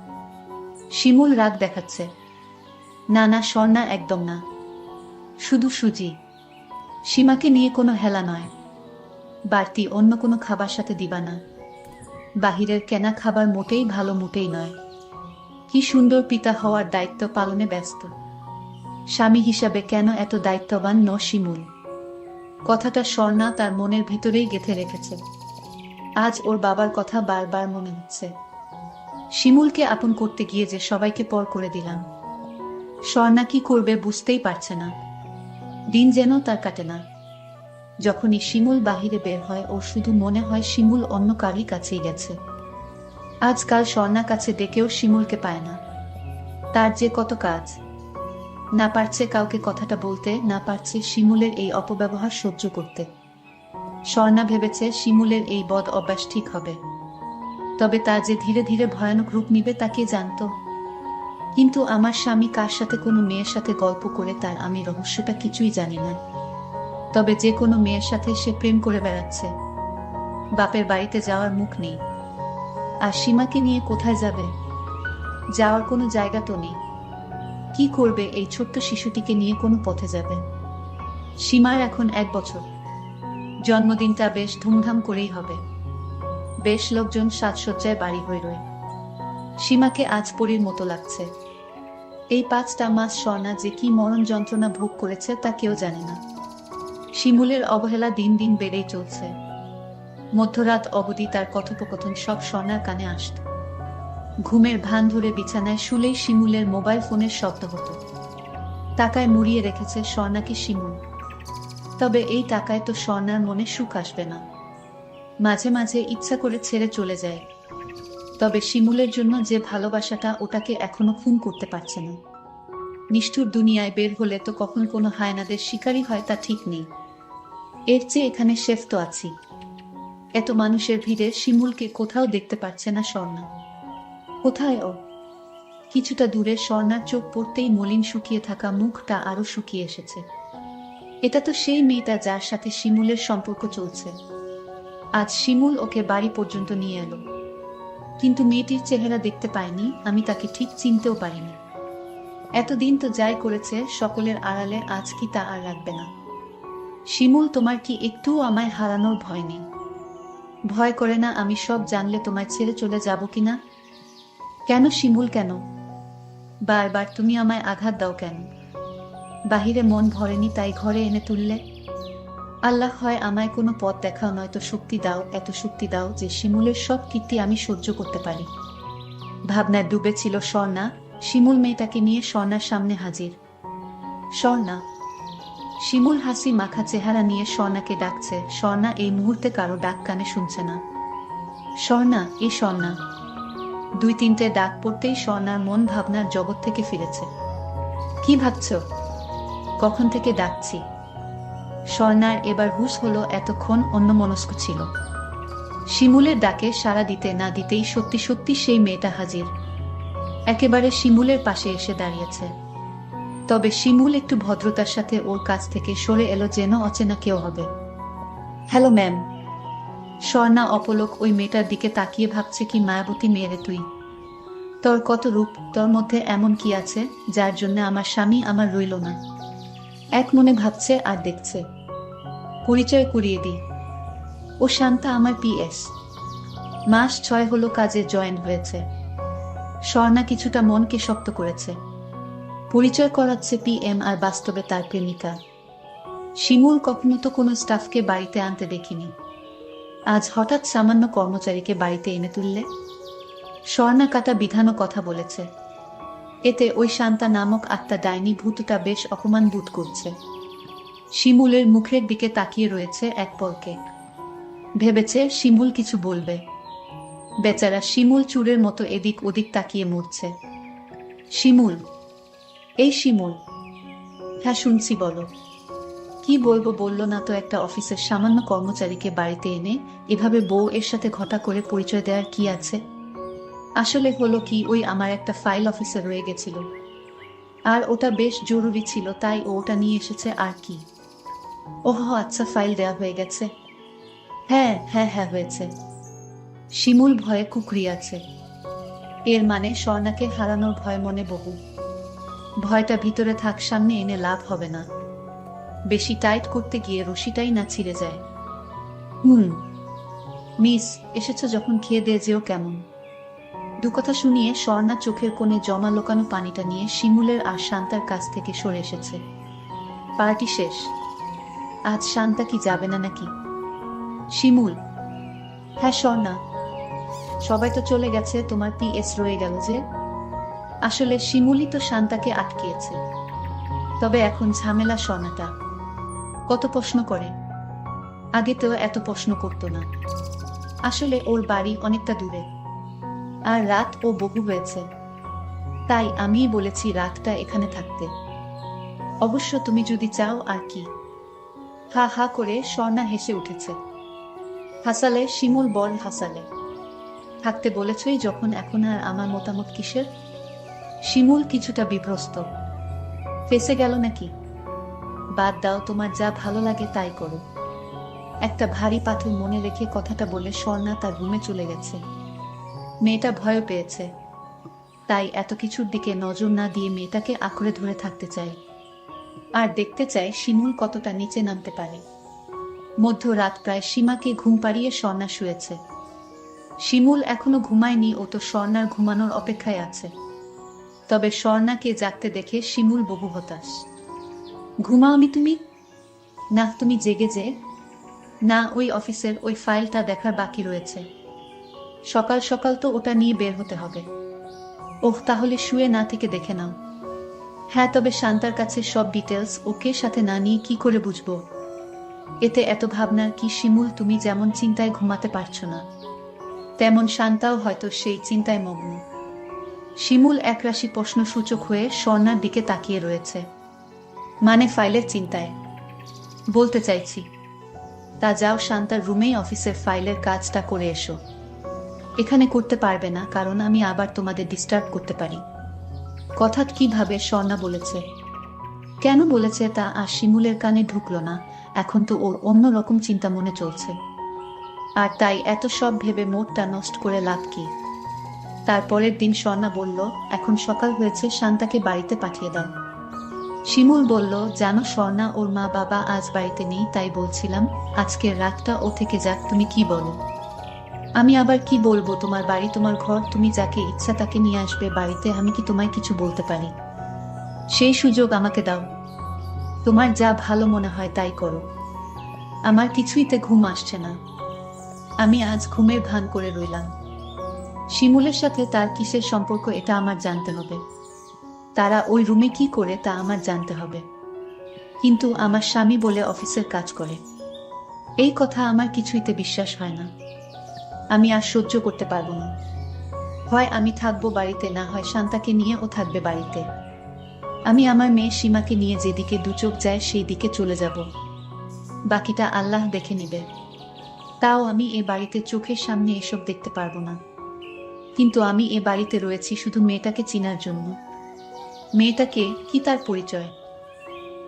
শিমুল রাগ দেখাচ্ছে। না না স্বর্ণা, একদম না। শুধু সুজি। সীমাকে নিয়ে কোনো হেলা নয়। বাড়তি অন্য কোনো খাবার সাথে দিবা না। বাহিরের কেনা খাবার মোটেই ভালো, মোটেই নয়। কি সুন্দর পিতা হওয়ার দায়িত্ব পালনে ব্যস্ত। স্বামী হিসাবে কেন এত দায়িত্ববান ন শিমুল? কথাটা স্বর্ণা তার মনের ভিতরেই গেঁথে রেখেছে। আজ ওর বাবার কথা বারবার মনে হচ্ছে। শিমুলকে আপন করতে গিয়ে যে সবাইকে পর করে দিলাম। স্বর্ণা কি করবে বুঝতেই পারছে না। দিন যেন তার কাটে না। যখনই শিমুল বাহিরে বের হয় ওর শুধু মনে হয় শিমুল অন্য কারোর কাছেই গেছে। আজকাল স্বর্ণা কাছে ডেকেও শিমুলকে পায় না। তার যে কত কাজ, না পারছে কাউকে কথাটা বলতে, না পারছে শিমুলের এই অপব্যবহার সহ্য করতে। স্বর্ণা ভেবেছে শিমুলের এই বদ অভ্যাস ঠিক হবে, তবে তা যে ধীরে ধীরে ভয়ানক রূপ নিবে তা কে জানত। কিন্তু আমার স্বামী কার সাথে কোনো মেয়ের সাথে গল্প করে তার আমি রহস্যটা কিছুই জানি না। তবে যে কোনো মেয়ের সাথে সে প্রেম করে বেড়াচ্ছে। বাপের বাড়িতে যাওয়ার মুখ নেই, আর সীমাকে নিয়ে কোথায় যাবে? যাওয়ার কোনো জায়গা তো নেই। কি করবে এই ছোট্ট শিশুটিকে নিয়ে? কোনো পথে যাবে। সীমার এখন 1 বছর। জন্মদিনটা বেশ ধুমধাম করেই হবে। বেশ লোকজন সাজসজ্জায় বাড়ি হয়ে রয়ে। সীমাকে আজ পরীর মতো লাগছে। এই 5টা মাস স্বর্ণা যে কি মরণ যন্ত্রণা ভোগ করেছে তা কেউ জানে না। শিমুলের অবহেলা দিন দিন বেড়েই চলছে। মধ্যরাত অবধি তার কথোপকথন সব স্বর্ণার কানে আসত। ঘুমের ভান ধরে বিছানায় শুলেই শিমুলের মোবাইল ফোনের শব্দ হতো। টাকায় মুড়িয়ে রেখেছে স্বর্ণাকে শিমুল। তবে এই টাকায় তো স্বর্ণার মনে সুখ আসবে না। মাঝে মাঝে ইচ্ছা করে ছেড়ে চলে যায়। তবে শিমুলের জন্য যে ভালোবাসাটা, ওটাকে এখনো খুন করতে পারছে না। নিষ্ঠুর দুনিয়ায় বের হলে তো কখন কোনো হায়নাদের শিকারী হয় তা ঠিক নেই। এর চেয়ে এখানে শেফ তো আছি। এত মানুষের ভিড়ে শিমুলকে কোথাও দেখতে পাচ্ছে না স্বর্ণা। কোথায় ও? কিছুটা দূরে স্বর্ণার চোখ পড়তেই মলিন শুকিয়ে থাকা মুখটা আরো শুকিয়ে এসেছে। এটা তো সেই মেয়েটা যার সাথে শিমুলের সম্পর্ক চলছে। আজ শিমুল ওকে বাড়ি পর্যন্ত নিয়ে এলো, কিন্তু মেয়েটির চেহারা দেখতে পাইনি, আমি তাকে ঠিক চিনতেও পারিনি। এতদিন তো যাই করেছে সকলের আড়ালে, আজ কি তা আর রাখবে না? শিমুল, তোমার কি একটুও আমায় হারানোর ভয় নেই? ভয় করে না আমি সব জানলে তোমায় ছেড়ে চলে যাব কিনা? কেন শিমুল, কেন বারবার তুমি আমায় আঘাত দাও কেন? বাহিরে মন ভরেনি তাই ঘরে এনে তুললে? আল্লাহ, হয় আমায় কোনো পথ দেখাও, নয়তো শক্তি দাও, এত শক্তি দাও যে শিমুলের সব কীর্তি আমি সহ্য করতে পারি। ভাবনায় ডুবে ছিল স্বর্ণা। শিমুল মেয়েটাকে নিয়ে স্বর্ণার সামনে হাজির। স্বর্ণা। শিমুল হাসি মাখা চেহারা নিয়ে স্বর্ণাকে ডাকছে। স্বর্ণা এই মুহূর্তে কারো ডাক কানে শুনছে না। স্বর্ণা, এই স্বর্ণা। 2-3টে ডাক পড়তেই স্বর্ণার মন ভাবনার জগৎ থেকে ফিরেছে। কি ভাবছ? কখন থেকে ডাকছি? স্বর্ণার এবার হুঁশ হলো, এতক্ষণ অন্যমনস্ক ছিল। শিমুলের ডাকে সাড়া দিতে না দিতেই সত্যি সত্যি সেই মেয়েটা হাজির। একেবারে শিমুলের পাশে এসে দাঁড়িয়েছে। তবে শিমুল একটু ভদ্রতার সাথে ওর কাছ থেকে সরে এলো, যেন অচেনা কেউ হবে। Hello ma'am. স্বর্ণা অপলক ওই মেয়েটার দিকে তাকিয়ে ভাবছে, কি মায়াবতী মেয়েরে তুই! তোর কত রূপ, তোর মধ্যে এমন কি আছে যার জন্য আমার স্বামী আমার রইল না? এক মনে ভাবছে আর দেখছে। পরিচয় করিয়ে দিই, ও শান্তা, আমার PS। মাস 6 হলো কাজে জয়েন হয়েছে। স্বর্ণা কিছুটা মনকে শক্ত করেছে। পরিচয় করাচ্ছে PM, আর বাস্তবে তার প্রেমিকা। শিমুল কখনো তো কোনো স্টাফকে বাড়িতে আনতে দেখিনি, আজ হঠাৎ সামান্য কর্মচারীকে বাড়িতে এনে তুললে। স্বর্ণা কাটা বিধানও কথা বলেছে। এতে ওই শান্তা নামক আত্মা ডাইনি ভূতটা বেশ অপমান বোধ করছে। শিমুলের মুখের দিকে তাকিয়ে রয়েছে এক পলকে। ভেবেছে শিমুল কিছু বলবে। বেচারা শিমুল চুরের মতো এদিক ওদিক তাকিয়ে মরছে। শিমুল, এই শিমুল। হ্যাঁ শুনছি, বলো। কি বলবো? বললো না তো, একটা অফিসের সামান্য কর্মচারীকে বাড়িতে এনে এভাবে বউ এর সাথে ঘটা করে পরিচয় দেওয়ার কি আছে? আসলে হলো কি, ওই আমার একটা ফাইল অফিসে রয়ে গেছিল, আর ওটা বেশ জরুরি ছিল, তাই ও ওটা নিয়ে এসেছে। আর কি? ওহ আচ্ছা, ফাইল দেয়া হয়ে গেছে। হ্যাঁ হ্যাঁ হ্যাঁ হয়েছে। শিমুল ভয়ে কুঁকড়িয়েছে। এর মানে স্বর্ণাকে হারানোর ভয় মনে বহু। ভয়টা ভিতরে থাক, সামনে এনে লাভ হবে না। বেশি টাইট করতে গিয়ে রশিটাই না ছিঁড়ে যায়। মিস, এসেছ যখন খেয়ে দিয়ে যেও কেমন? দু কথা শুনিয়ে স্বর্ণা চোখের কোণে জমা লোকানো পানিটা নিয়ে শিমুলের আর শান্তার কাছ থেকে সরে এসেছে। পার্টি শেষ। আজ শান্তা কি যাবে না নাকি? শিমুল। হ্যাঁ স্বর্ণা। সবাই তো চলে গেছে, তোমার PS রয়ে গেল যে। আসলে শিমুলই তো শান্তাকে আটকিয়েছে। তবে এখন ঝামেলা স্বর্ণাটা। কত প্রশ্ন করে। আগে তো এত প্রশ্ন করতো না। আসলে ওর বাড়ি অনেকটা দূরে, আর রাত ও বহু হয়েছে, তাই আমিই বলেছি রাতটা এখানে থাকতে। অবশ্য তুমি যদি চাও আর কি। হা হা করে স্বর্ণা হেসে উঠেছে। হাসালে শিমুল বল হাসালে। থাকতে বলেছই যখন, এখন আর আমার মতামত কিসের? শিমুল কিছুটা বিভ্রস্ত। ফেসে গেল নাকি? বাদ দাও, তোমার যা ভালো লাগে তাই করো। একটা ভারী পাথর মনে রেখে কথাটা বলে স্বর্ণা তার রুমে চলে গেছে। মেয়েটা ভয় পেয়েছে, তাই এত কিছুর দিকে নজর না দিয়ে মেয়েটাকে আঁকড়ে ধরে থাকতে চাই, আর দেখতে চাই শিমুল কতটা নিচে নামতে পারে। মধ্যরাত প্রায়, সীমাকে ঘুম পাড়িয়ে স্বর্ণা শুয়েছে। শিমুল এখনো ঘুমায়নি, ও তো স্বর্ণার ঘুমানোর অপেক্ষায় আছে। তবে স্বর্ণাকে জাগতে দেখে শিমুল বহু হতাশ। ঘুমাওনি তুমি? না, তুমি জেগে যে? না, ওই অফিসের ওই ফাইলটা দেখার বাকি রয়েছে। সকাল সকাল তো ওটা নিয়ে বের হতে হবে। ওহ, তাহলে শুয়ে না থেকে দেখে নাও। হ্যাঁ, তবে শান্তার কাছে সব ডিটেলস ওকে সাথে না নিয়ে কি করে বুঝবো? এতে এত ভাবনার কি শিমুল? তুমি যেমন চিন্তায় ঘুমাতে পারছো না, তেমন শান্তাও হয়তো সেই চিন্তায় মগ্ন। শিমুল একরাশি প্রশ্নসূচক হয়ে স্বর্ণার দিকে তাকিয়ে রয়েছে। মানে ফাইলের চিন্তায়? বলতে চাইছি। তা যাও, শান্তার রুমেই অফিসের ফাইলের কাজটা করে এসো। এখানে করতে পারবে না, কারণ আমি আবার তোমাদের ডিস্টার্ব করতে পারি। কথা কিভাবে স্বর্ণা বলেছে? কেন বলেছে তা আর শিমুলের কানে ঢুকলো না। এখন তো ওর অন্যরকম চিন্তা মনে চলছে, আর তাই এত সব ভেবে মোডটা নষ্ট করে লাভ কি? তারপরের দিন স্বর্ণা বলল, এখন সকাল হয়েছে, শান্তাকে বাড়িতে পাঠিয়ে দাও। শিমুল বলল, জানো স্বর্ণা, ওর মা বাবা আজ বাড়িতে নেই, তাই বলছিলাম আজকের রাতটা ও থেকে যাক। তুমি কি বলো? আমি আবার কি বলবো? তোমার বাড়ি, তোমার ঘর, তুমি যাকে ইচ্ছা তাকে নিয়ে আসবে বাড়িতে। আমি কি তোমায় কিছু বলতে পারি? সেই সুযোগ আমাকে দাও। তোমার যা ভালো মনে হয় তাই করো। আমার কিছুইতে ঘুম আসছে না। আমি আজ ঘুমের ভান করে রইলাম। শিমুলের সাথে তার কিসের সম্পর্ক এটা আমার জানতে হবে। তারা ওই রুমে কি করে তা আমার জানতে হবে। কিন্তু আমার স্বামী বলে অফিসের কাজ করে, এই কথা আমার কিছুইতে বিশ্বাস হয় না। আমি আর সহ্য করতে পারবো না। হয় আমি থাকবো বাড়িতে, না হয় শান্তাকে নিয়ে ও থাকবে বাড়িতে। আমি আমার মেয়ে সীমাকে নিয়ে যেদিকে দুচোখ যায় সেই দিকে চলে যাব। বাকিটা আল্লাহ দেখে নিবে। তাও আমি এ বাড়িতে চোখের সামনে এসব দেখতে পারবো না। কিন্তু আমি এ বাড়িতে রয়েছি শুধু মেয়েটাকে চিনার জন্য। মেয়েটাকে কি, তার পরিচয়,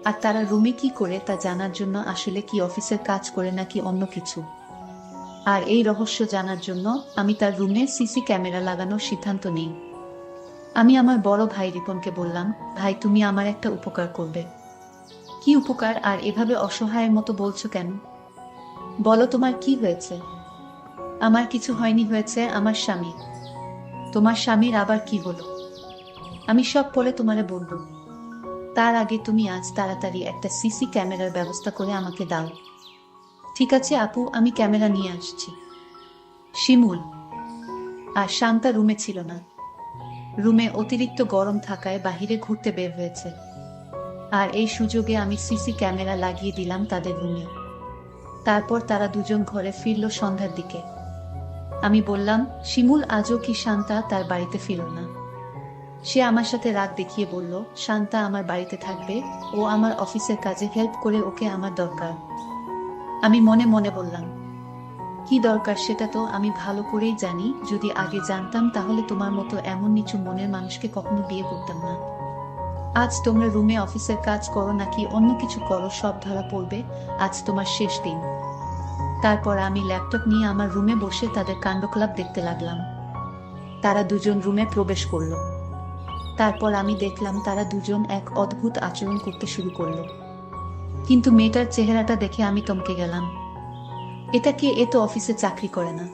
আর তারা রুমে কি করে তা জানার জন্য। আসলে কি অফিসের কাজ করে নাকি অন্য কিছু? আর এই রহস্য জানার জন্য আমি তার রুমে সিসি ক্যামেরা লাগানোর সিদ্ধান্ত নিই। আমি আমার বড় ভাই রিপনকে বললাম, ভাই তুমি আমার একটা উপকার করবে। কি উপকার? আর এভাবে অসহায়ের মতো বলছো কেন? বলো, তোমার কি হয়েছে? আমার কিছু হয়নি, হয়েছে আমার স্বামী। তোমার স্বামীর আবার কি হলো? আমি সব পরে তোমারে বলবো। তার আগে তুমি আজ তাড়াতাড়ি একটা সিসি ক্যামেরার ব্যবস্থা করে আমাকে দাও। ঠিক আছে আপু, আমি ক্যামেরা নিয়ে আসছি। শিমুল আর শান্তা রুমে ছিল না। রুমে অতিরিক্ত গরম থাকায় বাহিরে ঘুরতে বের হয়েছে। আর এই সুযোগে আমি সিসি ক্যামেরা লাগিয়ে দিলাম তাদের রুমে। তারপর তারা দুজন ঘরে ফিরল সন্ধ্যার দিকে। আমি বললাম, শিমুল আজও কি শান্তা তার বাড়িতে ফিরল না? সে আমার সাথে রাগ দেখিয়ে বলল, শান্তা আমার বাড়িতে থাকবে, ও আমার অফিসের কাজে হেল্প করে, ওকে আমার দরকার। আমি মনে মনে বললাম, কি দরকার সেটা তো আমি ভালো করেই জানি। যদি আগে জানতাম তাহলে তোমার মতো এমন নিচু মনের মানুষকে কখনো বিয়ে করতাম না। আজ তোমরা রুমে অফিসের কাজ করো নাকি অন্য কিছু করো, সব ধরা পড়বে। আজ তোমার শেষ দিন। তারপর আমি ল্যাপটপ নিয়ে আমার রুমে বসে তাদের কাণ্ডকলাপ দেখতে লাগলাম। তারা দুজন রুমে প্রবেশ করলো। তারপর আমি দেখলাম তারা দুজন এক অদ্ভুত আচরণ করতে শুরু করলো। কিন্তু মেয়েটার চেহারাটা দেখে আমি চমকে গেলাম। এটা কে? এ তো অফিসে চাকরি করে না।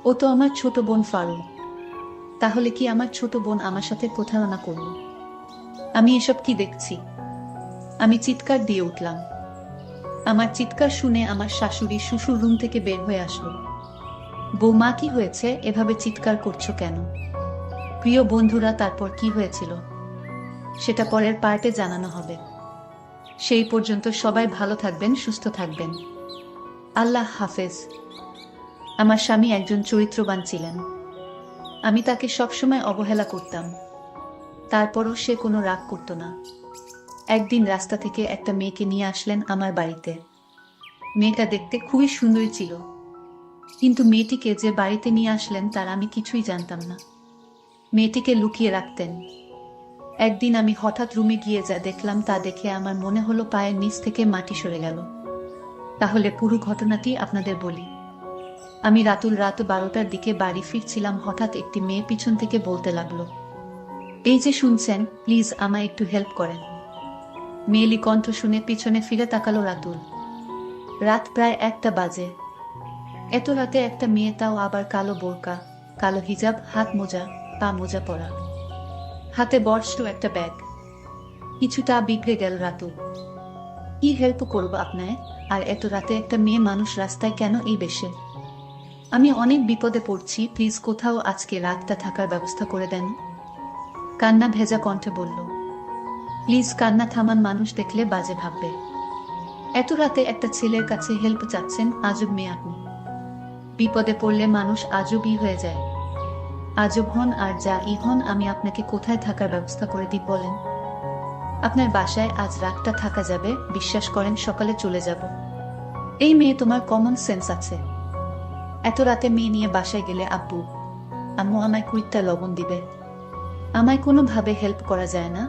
ও তো আমার ছোট বোন ফারুক। তাহলে কি আমার ছোট বোন আমার সাথে প্রতারণা করলো? আমি এসব কি দেখছি? আমি চিৎকার দিয়ে উঠলাম। আমার চিৎকার শুনে আমার শাশুড়ি শ্বশুর রুম থেকে বের হয়ে আসলো। বৌমা, কি হয়েছে? এভাবে চিৎকার করছো কেন? প্রিয় বন্ধুরা, তারপর কি হয়েছিল সেটা পরের পার্টে জানানো হবে। সেই পর্যন্ত সবাই ভালো থাকবেন, সুস্থ থাকবেন। আল্লাহ হাফেজ। আমার স্বামী একজন চরিত্রবান ছিলেন। আমি তাকে সবসময় অবহেলা করতাম, তারপরও সে কোনো রাগ করত না। একদিন রাস্তা থেকে একটা মেয়েকে নিয়ে আসলেন আমার বাড়িতে। মেয়েটা দেখতে খুবই সুন্দরী ছিল, কিন্তু মেয়েটিকে যে বাড়িতে নিয়ে আসলেন তার আমি কিছুই জানতাম না। মেয়েটিকে লুকিয়ে রাখতেন। একদিন আমি হঠাৎ রুমে গিয়ে যা দেখলাম তা দেখে আমার মনে হলো পায়ের নিচ থেকে মাটি সরে গেল। তাহলে পুরো ঘটনাটি আপনাদের বলি। আমি রাত 12টার দিকে বাড়ি ফিরছিলাম। হঠাৎ একটি মেয়ে পিছন থেকে বলতে লাগলো, এই যে শুনছেন, প্লিজ আমায় একটু হেল্প করেন। মেয়েলি কণ্ঠ শুনে পিছনে ফিরে তাকালো রাতুল। রাত প্রায় 1টা বাজে। এত রাতে একটা মেয়ে, তাও আবার কালো বোরকা, কালো হিজাব, হাত মোজা, পা মোজা পরা, হাতে বড়সড় একটা ব্যাগ। কিছুটা বিগড়ে গেল রাতুল। কি হেল্প করবো আপনায়? আর এত রাতে একটা মেয়ে মানুষ রাস্তায় কেন এই বেশে? আমি অনেক বিপদে পড়ছি, প্লিজ কোথাও আজকে রাতটা থাকার ব্যবস্থা করে দেন। কান্না ভেজা কণ্ঠে বলল। প্লিজ কান্না থামান, মানুষ দেখলে বাজে ভাববে। এত রাতে একটা ছেলের কাছে হেল্প চাচ্ছেন, আজব মেয়ে আপনি। বিপদে পড়লে মানুষ আজবই হয়ে যায়। আজব হন আর যা ই হন, আমি আপনাকে কোথায় থাকার ব্যবস্থা করে দিই বলেন? আপনার বাসায় আজ রাতটা থাকা যাবে, বিশ্বাস করেন সকালে চলে যাব। এই মেয়ে, তোমার কমন সেন্স আছে? এত রাতে মেয়ে নিয়ে বাসায় গেলে আব্বু আম্মু আমায় কুইকটা লবণ দিবে। আমায় কোনোভাবে হেল্প করা যায় না?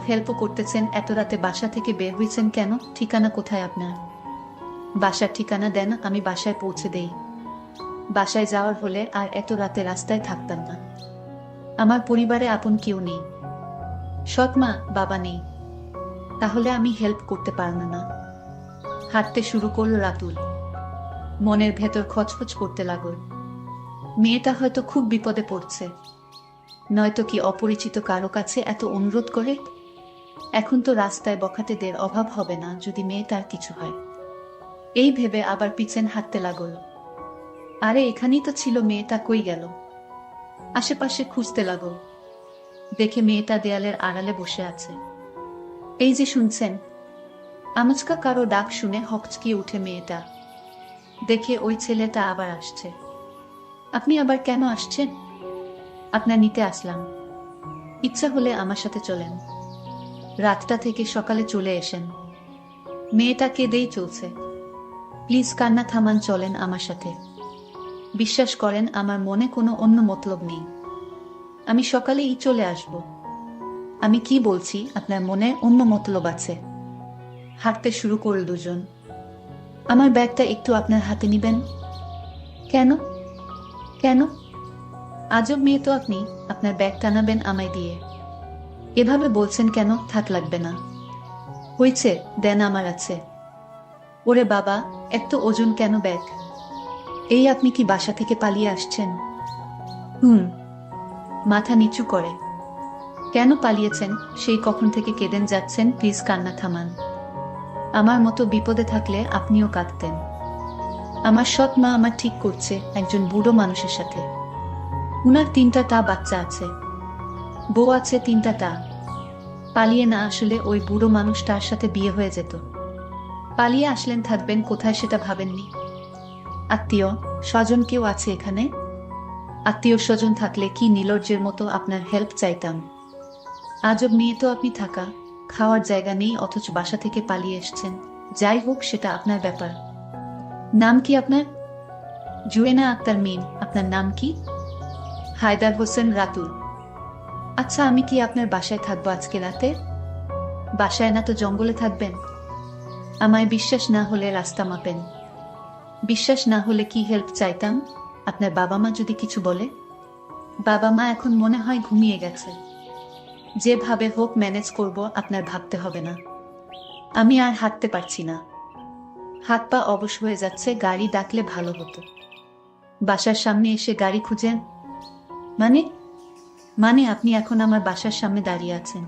হেল্প করতেছেন, এত রাতে বাসা থেকে বের হয়েছেন কেন? ঠিকানা কোথায় আপনার? বাসার ঠিকানা দেন, আমি বাসায় পৌঁছে দেই। বাসায় যাওয়ার হলে আর এত রাতে রাস্তায় থাকতাম না। আমার পরিবারে আপন কেউ নেই, সৎ মা বাবা নেই। তাহলে আমি হেল্প করতে পারলাম না। হাঁটতে শুরু করলো রাতুল। মনের ভেতর খচখচ করতে লাগল। মেয়েটা হয়তো খুব বিপদে পড়ছে, নয়তো কি অপরিচিত কারো কাছে এত অনুরোধ করে। এখন তো রাস্তায় বখাটেদের অভাব হবে না যদি মেয়েটার কিছু হয়। এই ভেবে আবার পিছন হাঁটতে লাগল। আরে এখানেই তো ছিল, মেয়েটা কই গেল? আশেপাশে খুঁজতে লাগল। দেখে মেয়েটা দেয়ালের আড়ালে বসে আছে। এই যে শুনছেন, আমচকা কারো ডাক শুনে হকচকিয়ে উঠে মেয়েটা। দেখে ওই ছেলেটা আবার আসছে। আপনি আবার কেন আসছেন? আপনার নিতে আসলাম। ইচ্ছা হলে আমার সাথে চলেন, রাতটা থেকে সকালে চলে এসেন। মেয়েটা কেঁদেই চলছে। প্লিজ কান্না থামান, চলেন আমার সাথে। বিশ্বাস করেন আমার মনে কোনো অন্য মতলব নেই। আমি সকালেই চলে আসব। আমি কি বলছি, আপনার মনে অন্য মতলব আছে। হাঁটতে শুরু করল দুজন। আমার ব্যাগটা একটু আপনার হাতে নিবেন? কেন কেন? আজব মেয়ে তো আপনি, আপনার ব্যাগ টানাবেন আমায় দিয়ে? এভাবে বলছেন কেন? থাক, লাগবে না। হয়েছে, দেন, আমার আছে। ওরে বাবা, এত ওজন কেন ব্যাগ? এই আপনি কি বাসা থেকে পালিয়ে আসছেন? মাথা নিচু করে। কেন পালিয়েছেন? সেই কখন থেকে কেঁদেন যাচ্ছেন, প্লিজ কান্না থামান। আমার মতো বিপদে থাকলে আপনিও কাঁদতেন। আমার সৎ মা আমার ঠিক করছে একজন বুড়ো মানুষের সাথে। উনার 3টা বাচ্চা আছে, বউ আছে 3টা। পালিয়ে না আসলে ওই বুড়ো মানুষটার সাথে বিয়ে হয়ে যেত। পালিয়ে আসলেন, থাকবেন কোথায় সেটা ভাবেননি? আত্মীয় স্বজন কেউ আছে এখানে? আত্মীয় স্বজন থাকলে কি নির্লজ্জের মতো আপনার হেল্প চাইতাম? আজব মেয়ে তো আপনি, থাকা খাওয়ার জায়গা নেই অথচ বাসা থেকে পালিয়ে এসছেন। যাই হোক, সেটা আপনার ব্যাপার। নাম কি আপনার? জুয়েনা আক্তার মিম। আপনার নাম কি? হায়দার হোসেন রাতুল। আচ্ছা, আমি কি আপনার বাসায় থাকবো আজকে রাতে? বাসায় না তো জঙ্গলে থাকবেন? আমায় বিশ্বাস না হলে রাস্তা মাপেন। বিশ্বাস না হলে কি হেল্প চাইতাম? আপনার বাবা মা যদি কিছু বলে? বাবা মা এখন মনে হয় ঘুমিয়ে গেছে। যেভাবে হোক ম্যানেজ করব, আপনার ভাবতে হবে না। আমি আর হাঁটতে পারছি না, হাত পা অবশ হয়ে যাচ্ছে। গাড়ি ডাকলে ভালো হতো। বাসার সামনে এসে গাড়ি খুঁজেন? মানে মানে আপনি এখন আমার বাসার সামনে দাঁড়িয়ে আছেন।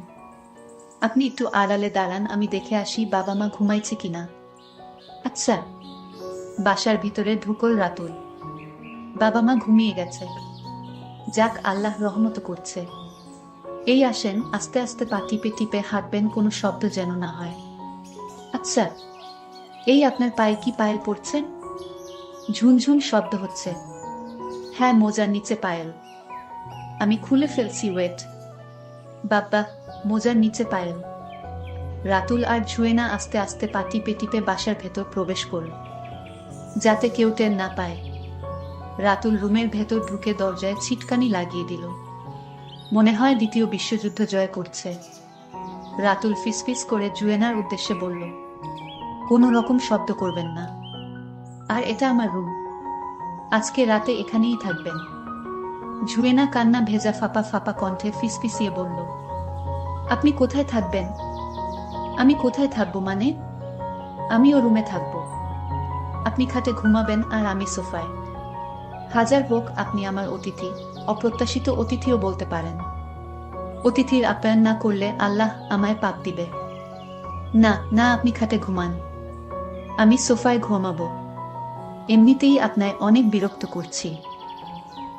আপনি একটু আড়ালে দাঁড়ান, আমি দেখে আসি বাবা মা ঘুমাইছে কিনা। আচ্ছা। বাসার ভিতরে ঢুকল রাতুল। বাবা মা ঘুমিয়ে গেছে। যাক, আল্লাহ রহমত করছে। এই আসেন, আস্তে আস্তে পা টিপে টিপে হাঁটবেন, কোনো শব্দ যেন না হয়। আচ্ছা। এই আপনার পায়ে কি পায়েল পড়ছে? ঝুনঝুন শব্দ হচ্ছে। হ্যাঁ, মোজার নিচে পায়েল। আমি খুলে ফেলছি, ওয়েট। বাব্বা, মোজার নিচে পায়েল। রাতুল আর জুয়েনা আস্তে আস্তে পা টিপে টিপে বাসার ভেতর প্রবেশ করল, যাতে কেউ টের না পায়। রাতুল রুমের ভেতর ঢুকে দরজায় ছিটকানি লাগিয়ে দিল। মনে হয় দ্বিতীয় বিশ্বযুদ্ধ জয় করছে। রাতুল ফিসফিস করে জুয়েনার উদ্দেশ্যে বলল, কোনো রকম শব্দ করবেন না। আর এটা আমার রুম, আজকে রাতে এখানেই থাকবেন। জুয়েনা কান্না ভেজা ফাঁপা ফাঁপা কণ্ঠে ফিসফিসিয়ে বলল, আপনি কোথায় থাকবেন? আমি কোথায় থাকবো মানে? আমিও রুমে থাকবো। আপনি খাটে ঘুমাবেন আর আমি সোফায়। হাজার হোক আপনি আমার অতিথি, অপ্রত্যাশিত অতিথিও বলতে পারেন। অতিথির আপ্যায়ন না করলে আল্লাহ আমায় পাপ দিবে। না না, আপনি খাটে ঘুমান, আমি সোফায় ঘুমাবো। এমনিতেই আপনায় অনেক বিরক্ত করছি।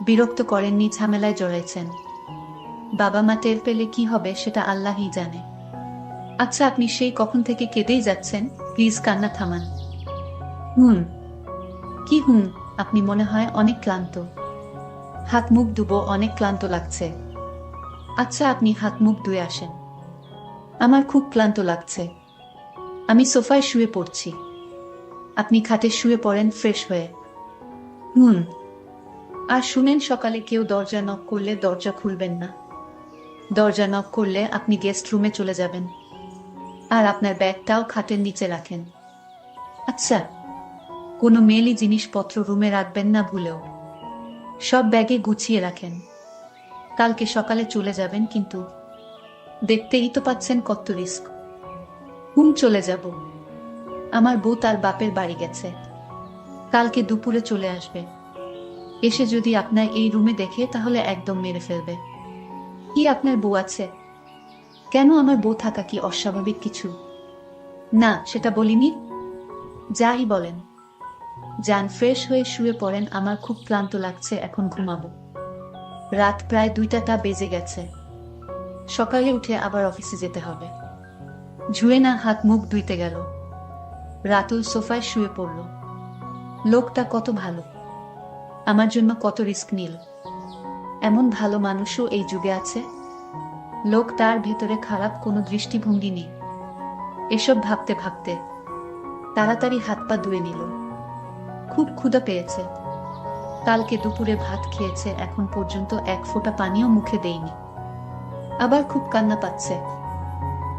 বিরক্ত করেননি, ঝামেলায় জড়াইছেন। বাবা মা টের পেলে কি হবে সেটা আল্লাহই জানে। আচ্ছা, আপনি সেই কখন থেকে কেঁদেই যাচ্ছেন, প্লিজ কান্না থামান। কি আপনি মনে হয় অনেক ক্লান্ত। হাত মুখ ধুবো, অনেক ক্লান্ত লাগছে। আচ্ছা, আপনি হাত মুখ ধুয়ে আসেন। আমার খুব ক্লান্ত লাগছে। আমি সোফায় শুয়ে পড়ছি, আপনি খাটে শুয়ে পড়েন ফ্রেশ হয়ে। আর শুনেন, সকালে কেউ দরজা নক করলে দরজা খুলবেন না। দরজা নক করলে আপনি গেস্ট রুমে চলে যাবেন, আর আপনার ব্যাগটাও খাটের নিচে রাখেন। আচ্ছা, কোনো মেয়েলি জিনিসপত্র রুমে রাখবেন না ভুলেও। সব ব্যাগে গুছিয়ে রাখেন। কালকে সকালে চলে যাবেন, কিন্তু দেখতেই তো পাচ্ছেন কত রিস্ক। চলে যাব? আমার বউ তার বাপের বাড়ি গেছে, কালকে দুপুরে চলে আসবে। এসে যদি আপনার এই রুমে দেখে তাহলে একদম মেরে ফেলবে। কি আপনার বউ আছে? কেন, আমার বউ থাকা কি অস্বাভাবিক কিছু? না, সেটা বলিনি। যাই বলেন, যান ফ্রেশ হয়ে শুয়ে পড়েন। আমার খুব ক্লান্ত লাগছে, এখন ঘুমাবো। রাত প্রায় 2টা বেজে গেছে, সকালে উঠে আবার অফিসে যেতে হবে। জুয়েনা হাত মুখ ধুইতে গেল। রাতুল সোফায় শুয়ে পড়ল। লোকটা কত ভালো, আমার জন্য কত রিস্ক নিল। এমন ভালো মানুষও এই যুগে আছে। লোকটার ভেতরে খারাপ কোনো দৃষ্টিভঙ্গি নেই। এসব ভাবতে ভাবতে তাড়াতাড়ি হাত পা ধুয়ে নিল। খুব ক্ষুধা পেয়েছে, কালকে দুপুরে ভাত খেয়েছে, এখন পর্যন্ত এক ফোঁটা পানিও মুখে দেয়নি। আবার খুব কান্না পাচ্ছে,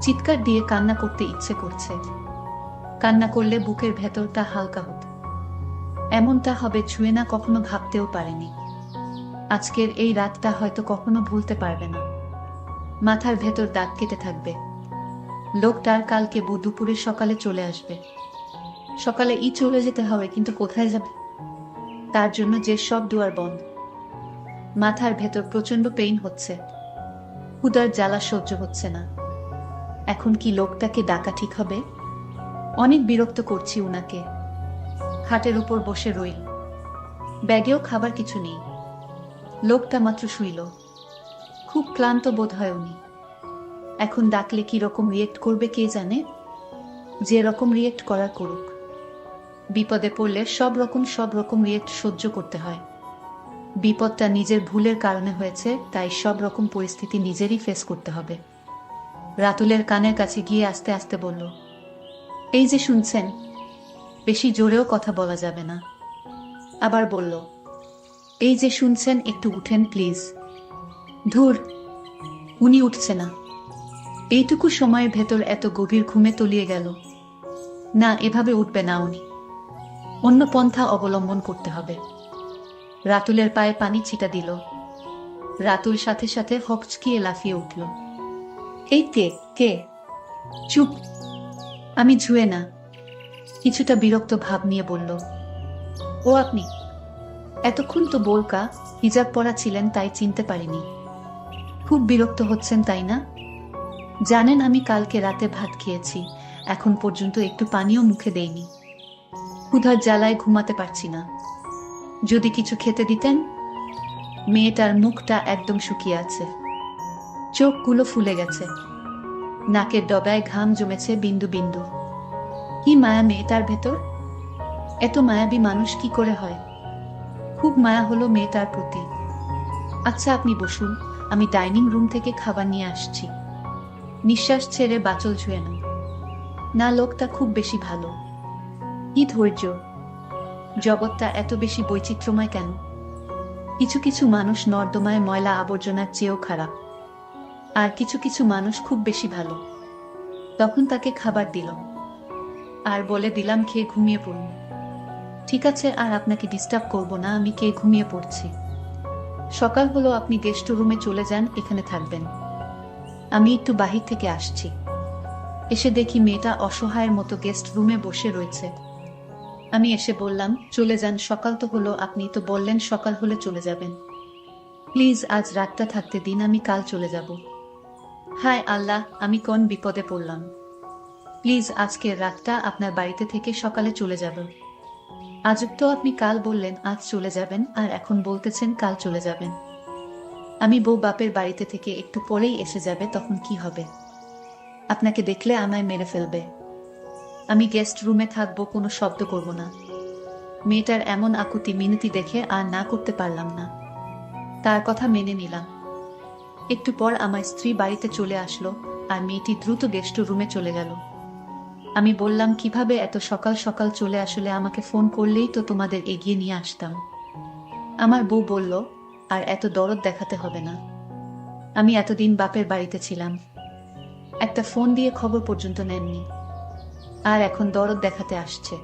চিৎকার দিয়ে কান্না করতে ইচ্ছে করছে। কান্না করলে বুকের ভেতরটা হালকা হতো। এমনটা হবে জুয়েনা কখনো ভাবতেও পারেনি। আজকের এই রাতটা হয়তো কখনো ভুলতে পারবে না। মাথার ভেতর দাগ কেটে থাকবে। লোকটার কালকে দুপুরে সকালে চলে আসবে। সকালে চলে যেতে হবে, কিন্তু কোথায় যাবে? তার জন্য যে সব দুয়ার বন্ধ। মাথার ভেতর প্রচন্ড পেইন হচ্ছে, ক্ষুধার জ্বালা সহ্য হচ্ছে না। এখন কি লোকটাকে ডাকা ঠিক হবে? অনেক বিরক্ত করছি উনাকে। খাটের উপর বসে রইল, ব্যাগেও খাবার কিছু নেই। লোকটা মাত্র শুইল, খুব ক্লান্ত বোধ হয় উনি। এখন ডাকলে কি রকম রিয়েক্ট করবে কে জানে। যে রকম রিয়েক্ট করার করুক। বিপদে পড়লে সব রকম রিয়েক্ট সহ্য করতে হয়। বিপদটা নিজের ভুলের কারণে হয়েছে, তাই সব রকম পরিস্থিতি নিজেরই ফেস করতে হবে। রাতুলের কানের কাছে গিয়ে আস্তে আস্তে বলল, এই যে শুনছেন, বেশি জোরেও কথা বলা যাবে না। আবার বলল, এই যে শুনছেন, একটু উঠেন প্লিজ। ধুর, উনি উঠছে না। এইটুকু সময়ের ভেতর এত গভীর ঘুমে তলিয়ে গেল। না, এভাবে উঠবে না উনি। অন্য পন্থা অবলম্বন করতে হবে। রাতুলের পায়ে পানি ছিটা দিল। রাতুল সাথে সাথে হকচকিয়ে লাফিয়ে উঠল। এই কে? চুপ, আমি জুয়েনা। কিছুটা বিরক্ত ভাব নিয়ে বলল, ও আপনি? এতক্ষণ তো বোরকা হিজাব পরা ছিলেন, তাই চিনতে পারিনি। খুব বিরক্ত হচ্ছেন তাই না? জানেন আমি কালকে রাতে ভাত খেয়েছি, এখন পর্যন্ত একটু পানিও মুখে দেইনি। ক্ষুধার জ্বালায় ঘুমাতে পারছি না। যদি কিছু খেতে দিতেন। মেয়েটার মুখটা একদম শুকিয়ে আছে, চোখগুলো ফুলে গেছে, নাকের ডগায় ঘাম জমেছে বিন্দু বিন্দু। কি মায়া মেয়েটার ভেতর! এত মায়াবী মানুষ কি করে হয়! খুব মায়া হলো মেয়েটার প্রতি। আচ্ছা আপনি বসুন, আমি ডাইনিং রুম থেকে খাবার নিয়ে আসছি। নিঃশ্বাস ছেড়ে বাচল ছুঁয়ে না। না, লোকটা খুব বেশি ভালো। কি ধৈর্য! জগৎটা এত বেশি বৈচিত্র্যময় কেন? কিছু কিছু মানুষ নর্দমায় ময়লা আবর্জনার চেয়েও খারাপ, আর কিছু কিছু মানুষ খুব বেশি ভালো। তখন তাকে খাবার দিল আর বলে দিলাম খেয়ে ঘুমিয়ে পড়ুন। ঠিক আছে, আর আপনাকে ডিস্টার্ব করব না, আমি খেয়ে ঘুমিয়ে পড়ছি। সকাল হলো, আপনি গেস্ট রুমে চলে যান, এখানে থাকবেন। আমি একটু বাহির থেকে আসছি। এসে দেখি মেয়েটা অসহায়ের মতো গেস্ট রুমে বসে রয়েছে। আমি এসে বললাম, চলে যান, সকাল তো হলো, আপনি তো বললেন সকাল হলে চলে যাবেন। প্লিজ আজ রাতটা থাকতে দিন, আমি কাল চলে যাব। হায় আল্লাহ, আমি কোন বিপদে পড়লাম! প্লিজ আজকের রাতটা আপনার বাড়িতে থেকে সকালে চলে যাব। আজব তো, আপনি কাল বললেন আজ চলে যাবেন, আর এখন বলতেছেন কাল চলে যাবেন। আমি বউ বাপের বাড়িতে থেকে একটু পরেই এসে যাবে, তখন কি হবে? আপনাকে দেখলে আমায় মেরে ফেলবে। আমি গেস্ট রুমে থাকবো, কোনো শব্দ করব না। মেয়েটার এমন আকুতি মিনতি দেখে আর না করতে পারলাম না। তার কথা মেনে নিলাম। একটু পর আমার স্ত্রী বাড়িতে চলে আসলো, আর মেয়েটি দ্রুত গেস্ট রুমে চলে গেল। আমি বললাম, কিভাবে এত সকাল সকাল চলে আসলে? আমাকে ফোন করলেই তো তোমাদের এগিয়ে নিয়ে আসতাম। আমার বউ বলল, আর এত দরদ দেখাতে হবে না। আমি এতদিন বাপের বাড়িতে ছিলাম, একটা ফোন দিয়ে খবর পর্যন্ত নেননি, আর এখন দরদ দেখাতে আসছে।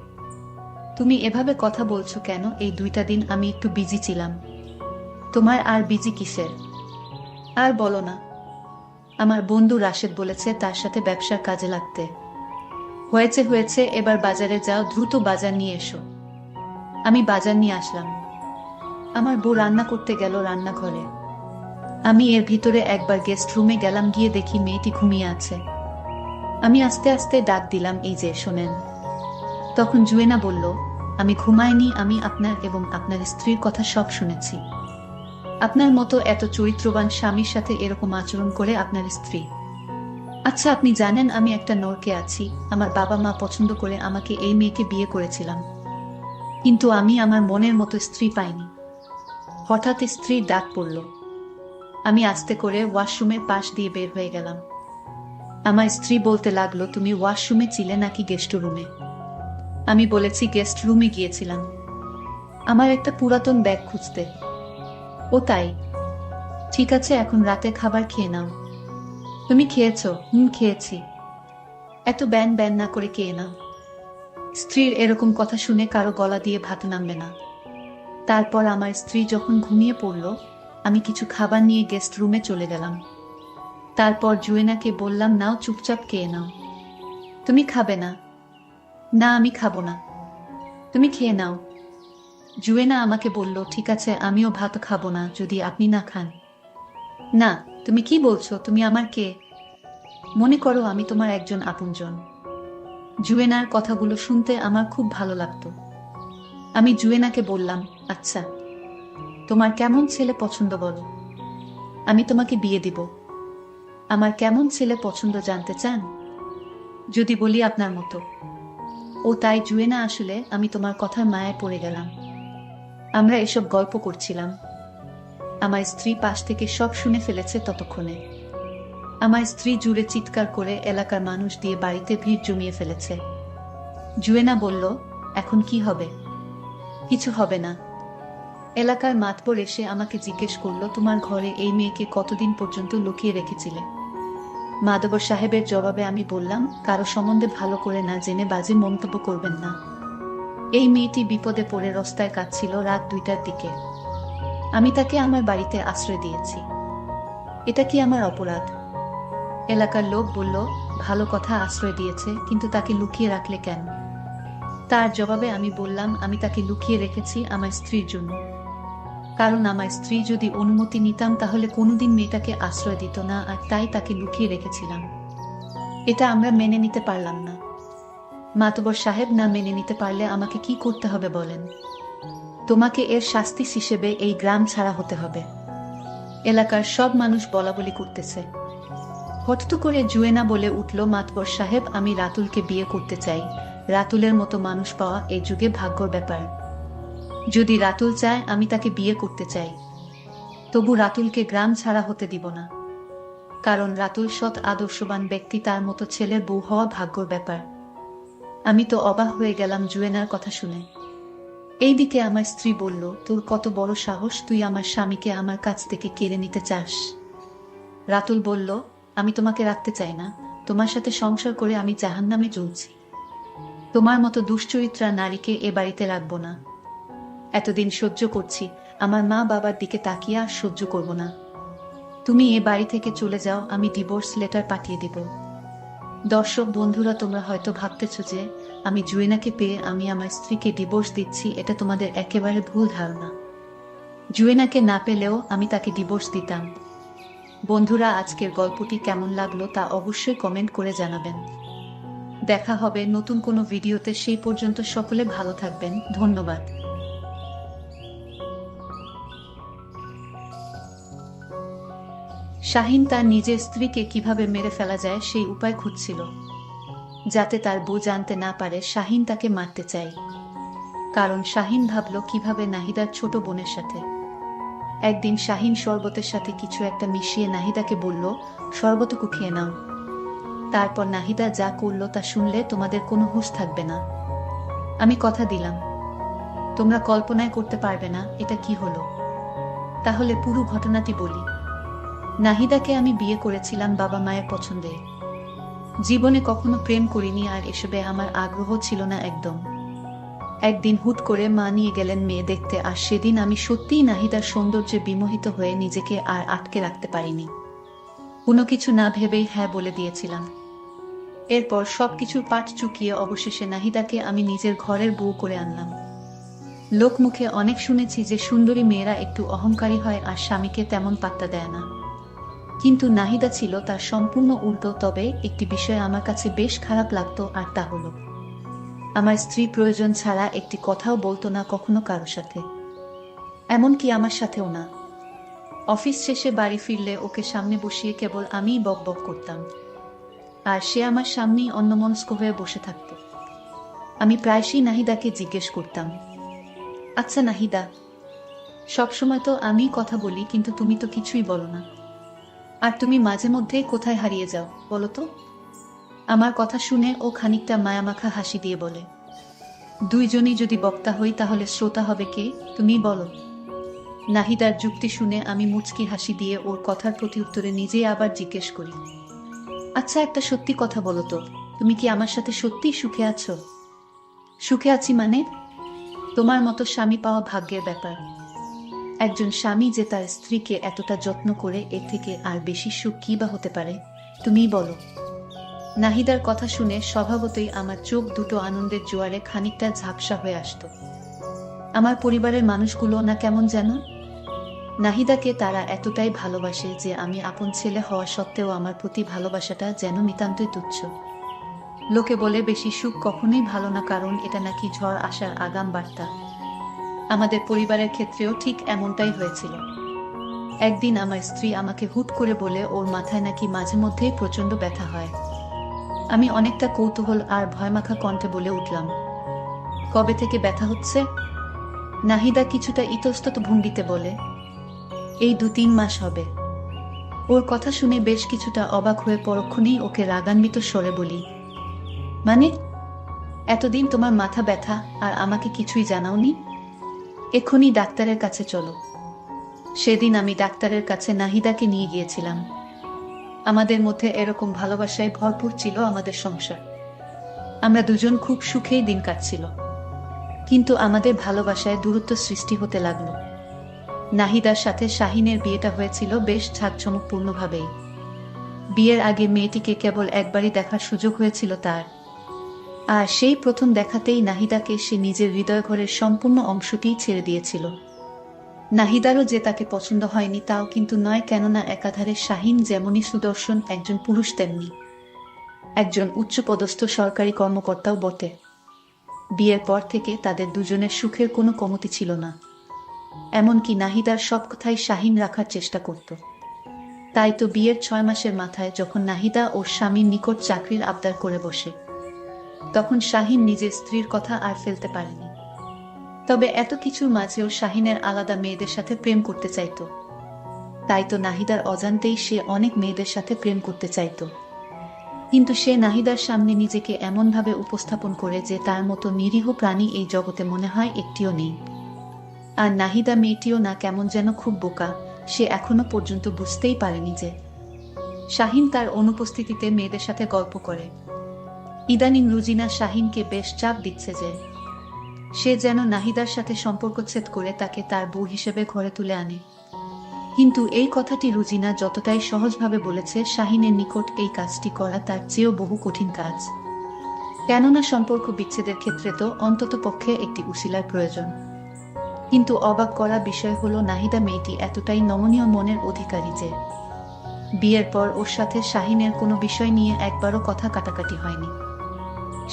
তুমি এভাবে কথা বলছো কেন? এই 2টা দিন আমি একটু বিজি ছিলাম। তোমার আর বিজি কিসের? আর বলো না। আমার বন্ধু রাশেদ বলেছে তার সাথে ব্যবসার কাজে লাগতে। হয়েছে হয়েছে, এবার বাজারে যাও, দ্রুত বাজার নিয়ে এসো। আমি বাজার নিয়ে আসলাম। আমার বউ রান্না করতে গেল রান্নাঘরে। আমি এর ভিতরে একবার গেস্ট রুমে গেলাম, গিয়ে দেখি মেয়েটি ঘুমিয়ে আছে। আমি আস্তে আস্তে ডাক দিলাম, এই যে শোনেন। তখন জুয়েনা বলল, আমি ঘুমাইনি, আমি আপনার এবং আপনার স্ত্রীর কথা সব শুনেছি। আপনার মতো এত চরিত্রবান স্বামীর সাথে এরকম আচরণ করে আপনার স্ত্রী। আচ্ছা আপনি জানেন আমি একটা নরকে আছি। আমার বাবা মা পছন্দ করে আমাকে এই মেয়েকে বিয়ে করেছিলাম, কিন্তু আমি আমার মনের মতো স্ত্রী পাইনি। হঠাৎ স্ত্রীর ডাক পড়ল। আমি আস্তে করে ওয়াশরুমের পাশ দিয়ে বের হয়ে গেলাম। আমার স্ত্রী বলতে লাগলো, তুমি ওয়াশরুমে ছিলে নাকি গেস্ট রুমে? আমি বলেছি গেস্ট রুমে গিয়েছিলাম, আমার একটা পুরাতন ব্যাগ খুঁজতে। ও তাই? ঠিক আছে, এখন রাতে খাবার খেয়ে নাও। তুমি খেয়েছো? খেয়েছি। এত ব্যান ব্যান না করে খেয়ে নাও। স্ত্রীর এরকম কথা শুনে কারো গলা দিয়ে ভাত নামবে না। তারপর আমার স্ত্রী যখন ঘুমিয়ে পড়ল, আমি কিছু খাবার নিয়ে গেস্ট রুমে চলে গেলাম। তারপর জুয়েনাকে বললাম, নাও চুপচাপ খেয়ে নাও। তুমি খাবে না? না, আমি খাবো না, তুমি খেয়ে নাও। জুয়েনা আমাকে বলল, ঠিক আছে, আমিও ভাত খাবো না যদি আপনি না খান। না, তুমি কি বলছো? তুমি আমার কে? মনে করো আমি তোমার একজন আপনজন। জুয়েনার কথাগুলো শুনতে আমার খুব ভালো লাগতো। আমি জুয়েনাকে বললাম, আচ্ছা তোমার কেমন ছেলে পছন্দ বলো, আমি তোমাকে বিয়ে দিব। আমার কেমন ছেলে পছন্দ জানতে চান? যদি বলি আপনার মতো। ও তাই জুয়েনা, আসলে আমি তোমার কথার মায়ায় পড়ে গেলাম। আমরা এসব গল্প করছিলাম, আমার স্ত্রী পাশ থেকে সব শুনে ফেলেছে। ততক্ষণে আমার স্ত্রী জুড়ে চিৎকার করে এলাকার মানুষ দিয়ে বাড়িতে ভিড় জমিয়ে ফেলেছে। জুয়েনা বলল, এখন কি হবে? কিছু হবে না। এলাকার মাতবর এসে আমাকে জিজ্ঞেস করলো, তোমার ঘরে এই মেয়েকে কতদিন পর্যন্ত লুকিয়ে রেখেছিলে? মাতবর সাহেবের জবাবে আমি বললাম, কারো সম্বন্ধে ভালো করে না জেনে বাজে মন্তব্য করবেন না। এই মেয়েটি বিপদে পড়ে রাস্তায় কাঁদছিল রাত 2টার দিকে। আমি তাকে আমার বাড়িতে আশ্রয় দিয়েছি। এটা কি আমার অপরাধ? এলাকার লোক বলল, ভালো কথা, আশ্রয় দিয়েছে, কিন্তু তাকে লুকিয়ে রাখলে কেন? তার জবাবে আমি বললাম, আমি তাকে লুকিয়ে রেখেছি আমার স্ত্রীর জন্য। কারণ আমার স্ত্রী যদি অনুমতি নিতাম তাহলে কোনোদিন মেয়েটাকে আশ্রয় দিত না, আর তাই তাকে লুকিয়ে রেখেছিলাম। এটা আমরা মেনে নিতে পারলাম না। মাতবর সাহেব না মেনে নিতে পারলে আমাকে কি করতে হবে বলেন? তোমাকে এর শাস্তি হিসেবে এই গ্রাম ছাড়া হতে হবে। এলাকার সব মানুষ বলাবলি করতেছে। হঠাৎ করে জুয়েনা বলে উঠল, মাতবর সাহেব, আমি রাতুলকে বিয়ে করতে চাই, রাতুলের মতো মানুষ পাওয়া এই যুগে ভাগ্যর ব্যাপার। যদি রাতুল চায় আমি তাকে বিয়ে করতে চাই, তবু রাতুলকে গ্রাম ছাড়া হতে দিব না। কারণ রাতুল সৎ আদর্শবান ব্যক্তি, তার মতো ছেলের বউ হওয়া ভাগ্যর ব্যাপার। আমি তো অবাক হয়ে গেলাম জুয়েনার কথা শুনে। এইদিকে আমার স্ত্রী বলল, তোর কত বড় সাহস, তুই আমার স্বামীকে আমার কাছ থেকে কেড়ে নিতে চাস? রাতুল বলল, আমি তোমাকে রাখতে চাই না, তোমার সাথে সংসার করে আমি জাহান্নামে জ্বলছি। তোমার মতো দুশ্চরিত্রা নারীকে এ বাড়িতে রাখবো না। এতদিন সহ্য করছি, আমার মা বাবার দিকে তাকিয়ে আর সহ্য করব না। তুমি এ বাড়ি থেকে চলে যাও, আমি ডিভোর্স লেটার পাঠিয়ে দিব। দর্শক বন্ধুরা, তোমরা হয়তো ভাবতেছ যে আমি জুয়েনাকে পেয়ে আমি আমার স্ত্রীকে ডিভোর্স দিচ্ছি। এটা তোমাদের একেবারে ভুল ধারণা। জুয়েনাকে না পেলেও আমি তাকে ডিভোর্স দিতাম। বন্ধুরা, আজকের গল্পটি কেমন লাগলো তা অবশ্যই কমেন্ট করে জানাবেন। দেখা হবে নতুন কোনো ভিডিওতে, সেই পর্যন্ত সকলে ভালো থাকবেন। ধন্যবাদ। শাহিন তার নিজের স্ত্রীকে কিভাবে মেরে ফেলা যায় সেই উপায় খুঁজছিল, যাতে তার বউ জানতে না পারে শাহিন তাকে মারতে চায়। কারণ শাহিন ভাবল কিভাবে নাহিদার ছোট বোনের সাথে। একদিন শাহিন শরবতের সাথে কিছু একটা মিশিয়ে নাহিদাকে বলল, শরবতটুকু খেয়ে নাও। তারপর নাহিদা যা করল তা শুনলে তোমাদের কোনো হুঁশ থাকবে না। আমি কথা দিলাম, তোমরা কল্পনায় করতে পারবে না এটা কি হলো। তাহলে পুরো ঘটনাটি বলি। নাহিদাকে আমি বিয়ে করেছিলাম বাবা মায়ের পছন্দে। জীবনে কখনো প্রেম করিনি, আর এসবে আমার আগ্রহ ছিল না একদম। একদিন হুট করে মা নিয়ে গেলেন মেয়ে দেখতে, আর সেদিন আমি সত্যিই নাহিদার সৌন্দর্যে বিমোহিত হয়ে নিজেকে আর আটকে রাখতে পারিনি। কোনো কিছু না ভেবেই হ্যাঁ বলে দিয়েছিলাম। এরপর সবকিছুর পাট চুকিয়ে অবশেষে নাহিদাকে আমি নিজের ঘরের বউ করে আনলাম। লোক মুখে অনেক শুনেছি যে সুন্দরী মেয়েরা একটু অহংকারী হয় আর স্বামীকে তেমন পাত্তা দেয় না, কিন্তু নাহিদা ছিল তার সম্পূর্ণ উল্টো। তবে একটি বিষয় আমার কাছে বেশ খারাপ লাগতো, আর তা হলো আমার স্ত্রী প্রয়োজন ছাড়া একটি কথাও বলতো না কখনো কারো সাথে, এমনকি আমার সাথেও না। অফিস শেষে বাড়ি ফিরলে ওকে সামনে বসিয়ে কেবল আমিই বক বক করতাম, আর সে আমার সামনেই অন্যমনস্ক হয়ে বসে থাকত। আমি প্রায়শই নাহিদাকে জিজ্ঞেস করতাম, আচ্ছা নাহিদা, সবসময় তো আমি কথা বলি, কিন্তু তুমি তো কিছুই বলো না, আর তুমি মাঝে মধ্যেই কোথায় হারিয়ে যাও বলো তো? আমার কথা শুনে ও খানিকটা মায়ামাখা হাসি দিয়ে বলে, দুইজনই যদি বক্তা হই তাহলে শ্রোতা হবে কে, তুমি বলো। নাহিদার যুক্তি শুনে আমি মুচকি হাসি দিয়ে ওর কথার প্রতি উত্তরে নিজেই আবার জিজ্ঞেস করি, আচ্ছা একটা সত্যি কথা বলো তো, তুমি কি আমার সাথে সত্যিই সুখে আছো? সুখে আছি মানে? তোমার মতো স্বামী পাওয়া ভাগ্যের ব্যাপার। একজন স্বামী যে তার স্ত্রীকে এতটা যত্ন করে, এর থেকে আর বেশি সুখ কি বা হতে পারে, তুমিই বলো। নাহিদার কথা শুনে স্বভাবতই আমার চোখ দুটো আনন্দের জোয়ারে খানিকটা ঝাপসা হয়ে আসত। আমার পরিবারের মানুষগুলো না কেমন যেন। নাহিদাকে তারা এতটাই ভালোবাসে যে আমি আপন ছেলে হওয়া সত্ত্বেও আমার প্রতি ভালোবাসাটা যেন নিতান্তই তুচ্ছ। লোকে বলে বেশি সুখ কখনোই ভালো না, কারণ এটা নাকি ঝড় আসার আগাম বার্তা। আমাদের পরিবারের ক্ষেত্রেও ঠিক এমনটাই হয়েছিল। একদিন আমার স্ত্রী আমাকে হুট করে বলে ওর মাথায় নাকি মাঝে মধ্যেই প্রচন্ড ব্যথা হয়। আমি অনেকটা কৌতূহল আর ভয়মাখা কণ্ঠে বলে উঠলাম, কবে থেকে ব্যথা হচ্ছে? নাহিদা কিছুটা ইতস্তত ভঙ্গিতে বলে, এই 2-3 মাস হবে। ওর কথা শুনে বেশ কিছুটা অবাক হয়ে পরক্ষণেই ওকে রাগান্বিত স্বরে বলি, মানে এতদিন তোমার মাথা ব্যথা আর আমাকে কিছুই জানাওনি? এক্ষুনি ডাক্তারের কাছে চলো। সেদিন আমি ডাক্তারের কাছে নাহিদাকে নিয়ে গিয়েছিলাম। আমাদের মধ্যে এরকম ভালোবাসায় ভরপুর ছিল আমাদের সংসার। আমরা দুজন খুব সুখেই দিন কাটছিল, কিন্তু আমাদের ভালোবাসায় দূরত্ব সৃষ্টি হতে লাগলো। নাহিদার সাথে শাহিনের বিয়েটা হয়েছিল বেশ ঝাঁকজমকপূর্ণভাবেই। বিয়ের আগে মেয়েটিকে কেবল একবারই দেখার সুযোগ হয়েছিল তার, আর সেই প্রথম দেখাতেই নাহিদাকে সে নিজের হৃদয়ঘরের সম্পূর্ণ অংশটিই ছেড়ে দিয়েছিল। নাহিদারও যে তাকে পছন্দ হয়নি তাও কিন্তু নয়, কেননা একাধারে শাহিন যেমনই সুদর্শন একজন পুরুষ, তেমনি একজন উচ্চপদস্থ সরকারি কর্মকর্তাও বটে। বিয়ের পর থেকে তাদের দুজনের সুখের কোনো কমতি ছিল না। এমনকি নাহিদার সব কথাই শাহিন রাখার চেষ্টা করত। তাই তো বিয়ের 6 মাসের মাথায় যখন নাহিদা ওর স্বামীর নিকট চাকরির আবদার করে বসে, তখন শাহিন নিজের স্ত্রীর কথা আর ফেলতে পারেনি। তবে এত কিছুর মাঝেও শাহিনের আলাদা মেয়েদের সাথে প্রেম করতে চাইতো। তাই তো নাহিদার অজান্তেই সে অনেক মেয়েদের সাথে প্রেম করতে চাইতো। কিন্তু সে নাহিদার সামনে নিজেকে এমনভাবে উপস্থাপন করে যে তার মতো নিরীহ প্রাণী এই জগতে মনে হয় একটিও নেই। আর নাহিদা মেয়েটিও না, কেমন যেন খুব বোকা। সে এখনো পর্যন্ত বুঝতেই পারেনি যে শাহিন তার অনুপস্থিতিতে মেয়েদের সাথে গল্প করে। ইদানিং রুজিনা শাহিনকে বেশ চাপ দিচ্ছে যে সে যেন নাহিদার সাথে সম্পর্কচ্ছেদ করে তাকে তার বউ হিসেবে ঘরে তুলে আনে। কিন্তু এই কথাটি রুজিনা যতটাই সহজভাবে বলেছে, শাহিনের নিকট এই কাজটি করা তার চেয়েও বহু কঠিন কাজ। কেননা সম্পর্ক বিচ্ছেদের ক্ষেত্রে তো অন্তত পক্ষে একটি উসিলার প্রয়োজন। কিন্তু অবাক করা বিষয় হলো, নাহিদা মেয়েটি এতটাই নমনীয় মনের অধিকারী যে বিয়ের পর ওর সাথে শাহিনের কোনো বিষয় নিয়ে একবারও কথা কাটাকাটি হয়নি।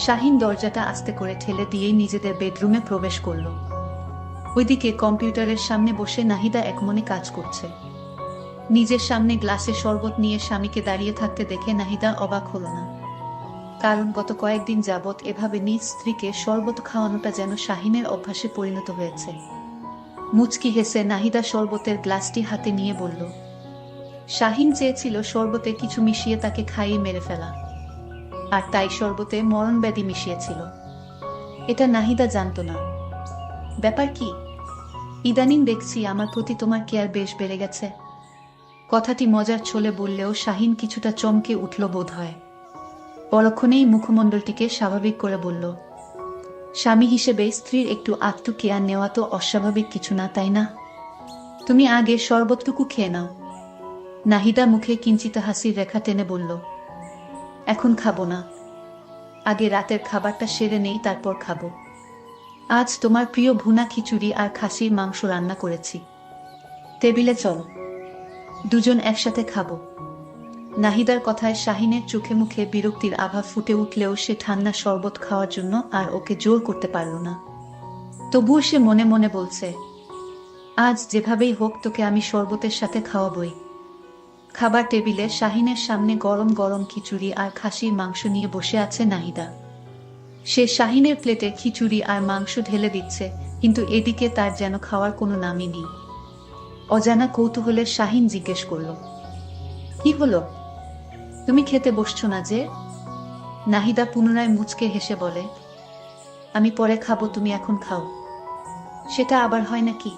শাহিন দরজাটা আস্তে করে ঠেলে দিয়েই নিজেদের বেডরুমে প্রবেশ করল। ওইদিকে কম্পিউটারের সামনে বসে নাহিদা একমনে কাজ করছে। নিজের সামনে গ্লাসে শরবত নিয়ে স্বামীকে দাঁড়িয়ে থাকতে দেখে নাহিদা অবাক হল না। কারণ গত কয়েকদিন যাবৎ এভাবে নিজ স্ত্রীকে শরবত খাওয়ানোটা যেন শাহিনের অভ্যাসে পরিণত হয়েছে। মুচকি হেসে নাহিদা শরবতের গ্লাসটি হাতে নিয়ে বলল, শাহিন চেয়েছিল শরবতে কিছু মিশিয়ে তাকে খাইয়ে মেরে ফেলা, আর তাই শরবতে মরণব্যাধি মিশিয়েছিল। এটা নাহিদা জানত না। ব্যাপার কি? ইদানিং দেখছি আমার প্রতি তোমার কেয়ার বেশ বেড়ে গেছে। কথাটি মজার ছলে বললেও শাহিন কিছুটা চমকে উঠল বোধ হয়। পরক্ষণেই মুখমণ্ডলটিকে স্বাভাবিক করে বলল, স্বামী হিসেবে স্ত্রীর একটু আধটু কেয়ার নেওয়া তো অস্বাভাবিক কিছু না, তাই না? তুমি আগে শরবতটুকু খেয়ে নাও। নাহিদা মুখে কিঞ্চিত হাসির রেখা টেনে বলল, এখন খাবো না, আগে রাতের খাবারটা সেরে নেই, তারপর খাবো। আজ তোমার প্রিয় ভুনা খিচুড়ি আর খাসির মাংস রান্না করেছি, টেবিলে চল, দুজন একসাথে খাবো। নাহিদার কথায় শাহিনের চোখে মুখে বিরক্তির আভা ফুটে উঠলেও সে ঠান্ডা শরবত খাওয়ার জন্য আর ওকে জোর করতে পারল না। তবুও সে মনে মনে বলছে, আজ যেভাবেই হোক তোকে আমি শরবতের সাথে খাওয়াবই। খাবার টেবিলে শাহিনের সামনে গরম গরম খিচুড়ি আর খাসির মাংস নিয়ে বসে আছে নাহিদা। সে শাহিনের প্লেটে খিচুড়ি আর মাংস ঢেলে দিচ্ছে, কিন্তু এদিকে তার যেন খাওয়ার কোনো নামই নেই। অজানা কৌতূহলে শাহিন জিজ্ঞেস করল, কি হলো, তুমি খেতে বসছো না যে? নাহিদা পুনরায় মুচকে হেসে বলে, আমি পরে খাবো, তুমি এখন খাও। সেটা আবার হয় নাকি?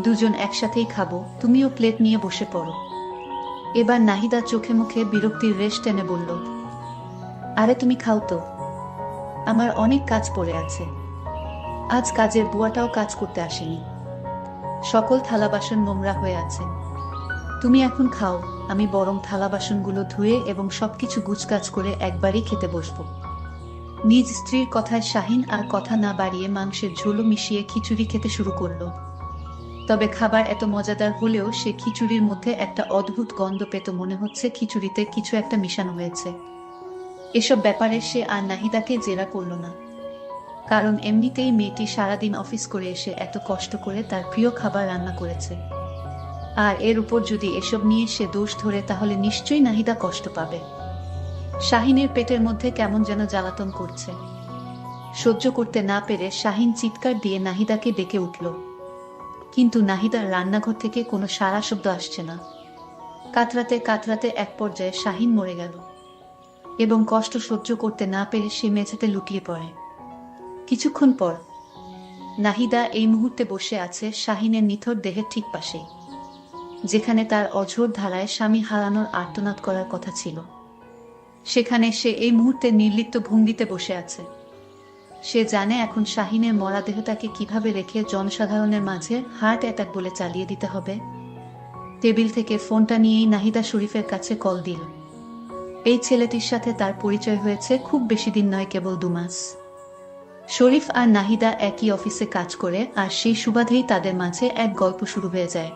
দুজন একসাথেই খাবো, তুমিও প্লেট নিয়ে বসে পড়ো। এবার নাহিদা চোখে মুখে বিরক্তির রেশ টেনে বলল, আরে তুমি খাও তো, আমার অনেক কাজ পড়ে আছে। আজ কাজের বুয়াটাও কাজ করতে আসেনি, সকল থালা বাসন নোংরা হয়ে আছে। তুমি এখন খাও, আমি বরং থালা বাসনগুলো ধুয়ে এবং সবকিছু গুছগাছ করে একবারই খেতে বসবো। নিজ স্ত্রীর কথায় শাহিন আর কথা না বাড়িয়ে মাংসের ঝোলও মিশিয়ে খিচুড়ি খেতে শুরু করলো। তবে খাবার এত মজাদার হলেও সে খিচুড়ির মধ্যে একটা অদ্ভুত গন্ধ পেত, মনে হচ্ছে খিচুড়িতে কিছু একটা মিশানো হয়েছে। এসব ব্যাপারে সে আর নাহিদাকে জেরা করল না, কারণ এমনিতেই মেয়েটি সারাদিন অফিস করে এসে এত কষ্ট করে তার প্রিয় খাবার রান্না করেছে। আর এর উপর যদি এসব নিয়ে সে দোষ ধরে, তাহলে নিশ্চয়ই নাহিদা কষ্ট পাবে। শাহিনের পেটের মধ্যে কেমন যেন জ্বালাতন করছে। সহ্য করতে না পেরে শাহিন চিৎকার দিয়ে নাহিদাকে ডেকে উঠল, কিন্তু নাহিদার রান্নাঘর থেকে কোনো সাড়া শব্দ আসছে না। কাতরাতে কাতরাতে এক পর্যায়ে শাহিন মরে গেল এবং কষ্ট সহ্য করতে না পেরে সে মেঝেতে লুটিয়ে পড়ে। কিছুক্ষণ পর নাহিদা এই মুহূর্তে বসে আছে শাহিনের নিথর দেহের ঠিক পাশেই, যেখানে তার অঝোর ধারায় স্বামী হারানোর আর্তনাদ করার কথা ছিল। সেখানে সে এই মুহূর্তে নির্লিপ্ত ভঙ্গিতে বসে আছে। সে জানে এখন শাহিনের মরা দেহটাকে কিভাবে রেখে জনসাধারণের মাঝে হার্ট অ্যাটাক বলে চালিয়ে দিতে হবে। টেবিল থেকে ফোনটা নিয়েই নাহিদা শরীফের কাছে কল দিল। এই ছেলেটির সাথে তার পরিচয় হয়েছে খুব বেশি দিন নয়, কেবল 2 মাস। শরীফ আর নাহিদা একই অফিসে কাজ করে, আর সেই সুবাদেই তাদের মাঝে এক গল্প শুরু হয়ে যায়।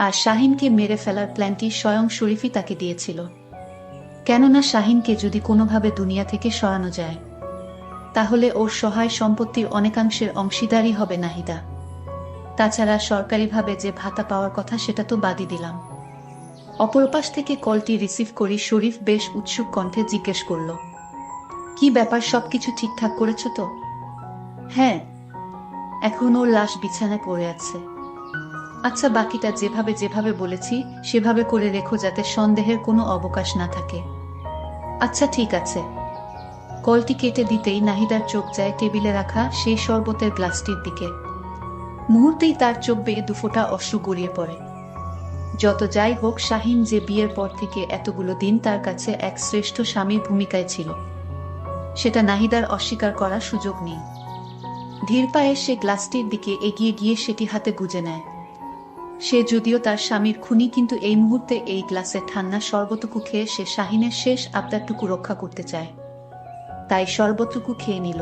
আর শাহিনকে মেরে ফেলার প্ল্যানটি স্বয়ং শরীফই তাকে দিয়েছিল। কেননা শাহিনকে যদি কোনোভাবে দুনিয়া থেকে সরানো যায়, তাহলে ওর সহায় সম্পত্তির অনেকাংশের অংশীদারই হবে নাহিদা। তাছাড়া সরকারিভাবে যে ভাতা পাওয়ার কথা সেটা তো বাদই দিলাম। অপর পাশ থেকে কলটি রিসিভ করি শরীফ বেশ উৎসুক কণ্ঠে জিজ্ঞেস করল, কি ব্যাপার, সবকিছু ঠিকঠাক করেছো তো? হ্যাঁ, এখন ওর লাশ বিছানায় পড়ে আছে। আচ্ছা, বাকিটা যেভাবে যেভাবে বলেছি সেভাবে করে রেখো, যাতে সন্দেহের কোনো অবকাশ না থাকে। আচ্ছা ঠিক আছে। কলটি কেটে দিতেই নাহিদার চোখ যায় টেবিলে রাখা সেই শরবতের গ্লাসটির দিকে। মুহূর্তেই তার চোখ বেয়ে দুফোঁটা অশ্রু গড়িয়ে পড়ে। যত যাই হোক, শাহিন যে বিয়ের পর থেকে এতগুলো দিন তার কাছে এক শ্রেষ্ঠ স্বামীর ভূমিকায় ছিল, সেটা নাহিদার অস্বীকার করার সুযোগ নেই। ধীর পায়ে সে গ্লাসটির দিকে এগিয়ে গিয়ে সেটি হাতে গুজে নেয়। সে যদিও তার স্বামীর খুনি, কিন্তু এই মুহূর্তে এই গ্লাসের ঠান্ডা শরবতটুকু খেয়ে সে শাহিনের শেষ আবদারটুকু রক্ষা করতে চায়। তাই শরবতটুকু খেয়ে নিল।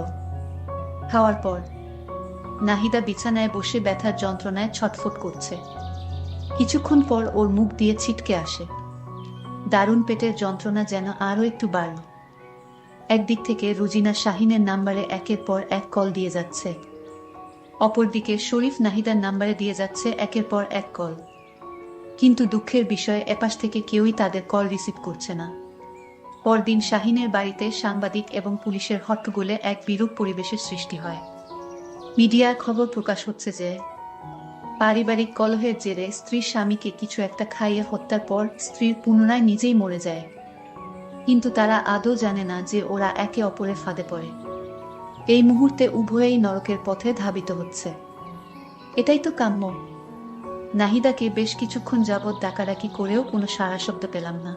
খাওয়ার পর নাহিদা বিছানায় বসে ব্যথার যন্ত্রণায় ছটফট করছে। কিছুক্ষণ পর ওর মুখ দিয়ে ছিটকে আসে। দারুণ পেটের যন্ত্রণা যেন আরও একটু বাড়ল। একদিক থেকে রুজিনা শাহিনের নাম্বারে একের পর এক কল দিয়ে যাচ্ছে, অপরদিকে শরীফ নাহিদার নাম্বারে দিয়ে যাচ্ছে একের পর এক কল। কিন্তু দুঃখের বিষয়, এপাশ থেকে কেউই তাদের কল রিসিভ করছে না। পরদিন শাহিনের বাড়িতে সাংবাদিক এবং পুলিশের হট্টগোলে এক বিরূপ পরিবেশের সৃষ্টি হয়। মিডিয়ার খবর প্রকাশ হচ্ছে যে পারিবারিক কলহের জেরে স্ত্রী স্বামীকে কিছু একটা খাইয়ে হত্যার পর স্ত্রীর পুনরায় নিজেই মরে যায়। কিন্তু তারা আদৌ জানে না যে ওরা একে অপরের ফাঁদে পড়ে। এই মুহূর্তে উভয়েই নরকের পথে ধাবিত হচ্ছে। এটাই তো কাম্য। নাহিদাকে বেশ কিছুক্ষণ যাবৎ ডাকাডাকি করেও কোনো সাড়া শব্দ পেলাম না।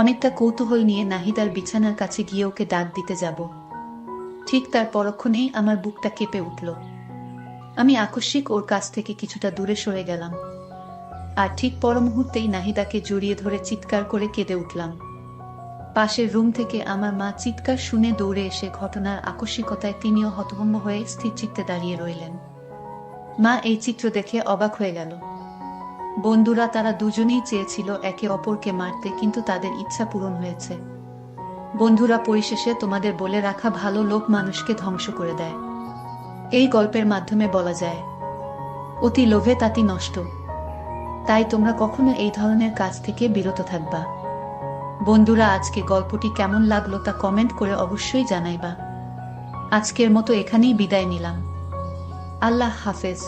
অনেকটা কৌতূহল নিয়ে নাহিদার বিছানার কাছে গিয়ে ওকে ডাক দিতে যাব। ঠিক তার পরক্ষণেই আমার বুকটা কেঁপে উঠল। আমি আকস্মিক ওর কাছ থেকে কিছুটা দূরে সরে গেলাম, আর ঠিক পর মুহূর্তেই নাহিদাকে জড়িয়ে ধরে চিৎকার করে কেঁদে উঠলাম। পাশের রুম থেকে আমার মা চিৎকার শুনে দৌড়ে এসে ঘটনার আকস্মিকতায় তিনিও হতভম্ব হয়ে স্থিরচিত্তে দাঁড়িয়ে রইলেন। মা এই চিত্র দেখে অবাক হয়ে গেল। বন্ধুরা তারা দুজনেই চেয়েছিল একে অপরকে মারতে, কিন্তু তাদের ইচ্ছা পূরণ হয়েছে। বন্ধুরা, পরিশেষে তোমাদের বলে রাখা, ভালো লোক মানুষকে ধ্বংস করে দেয়। এই গল্পের মাধ্যমে বলা যায়, অতি লোভে তাতি নষ্ট। তাই তোমরা কখনো এই ধরনের কাজ থেকে বিরত থাকবা। বন্ধুরা, আজকে গল্পটি কেমন লাগলো তা কমেন্ট করে অবশ্যই জানাইবা। আজকের মতো এখানেই বিদায় নিলাম। আল্লাহ হাফেজ।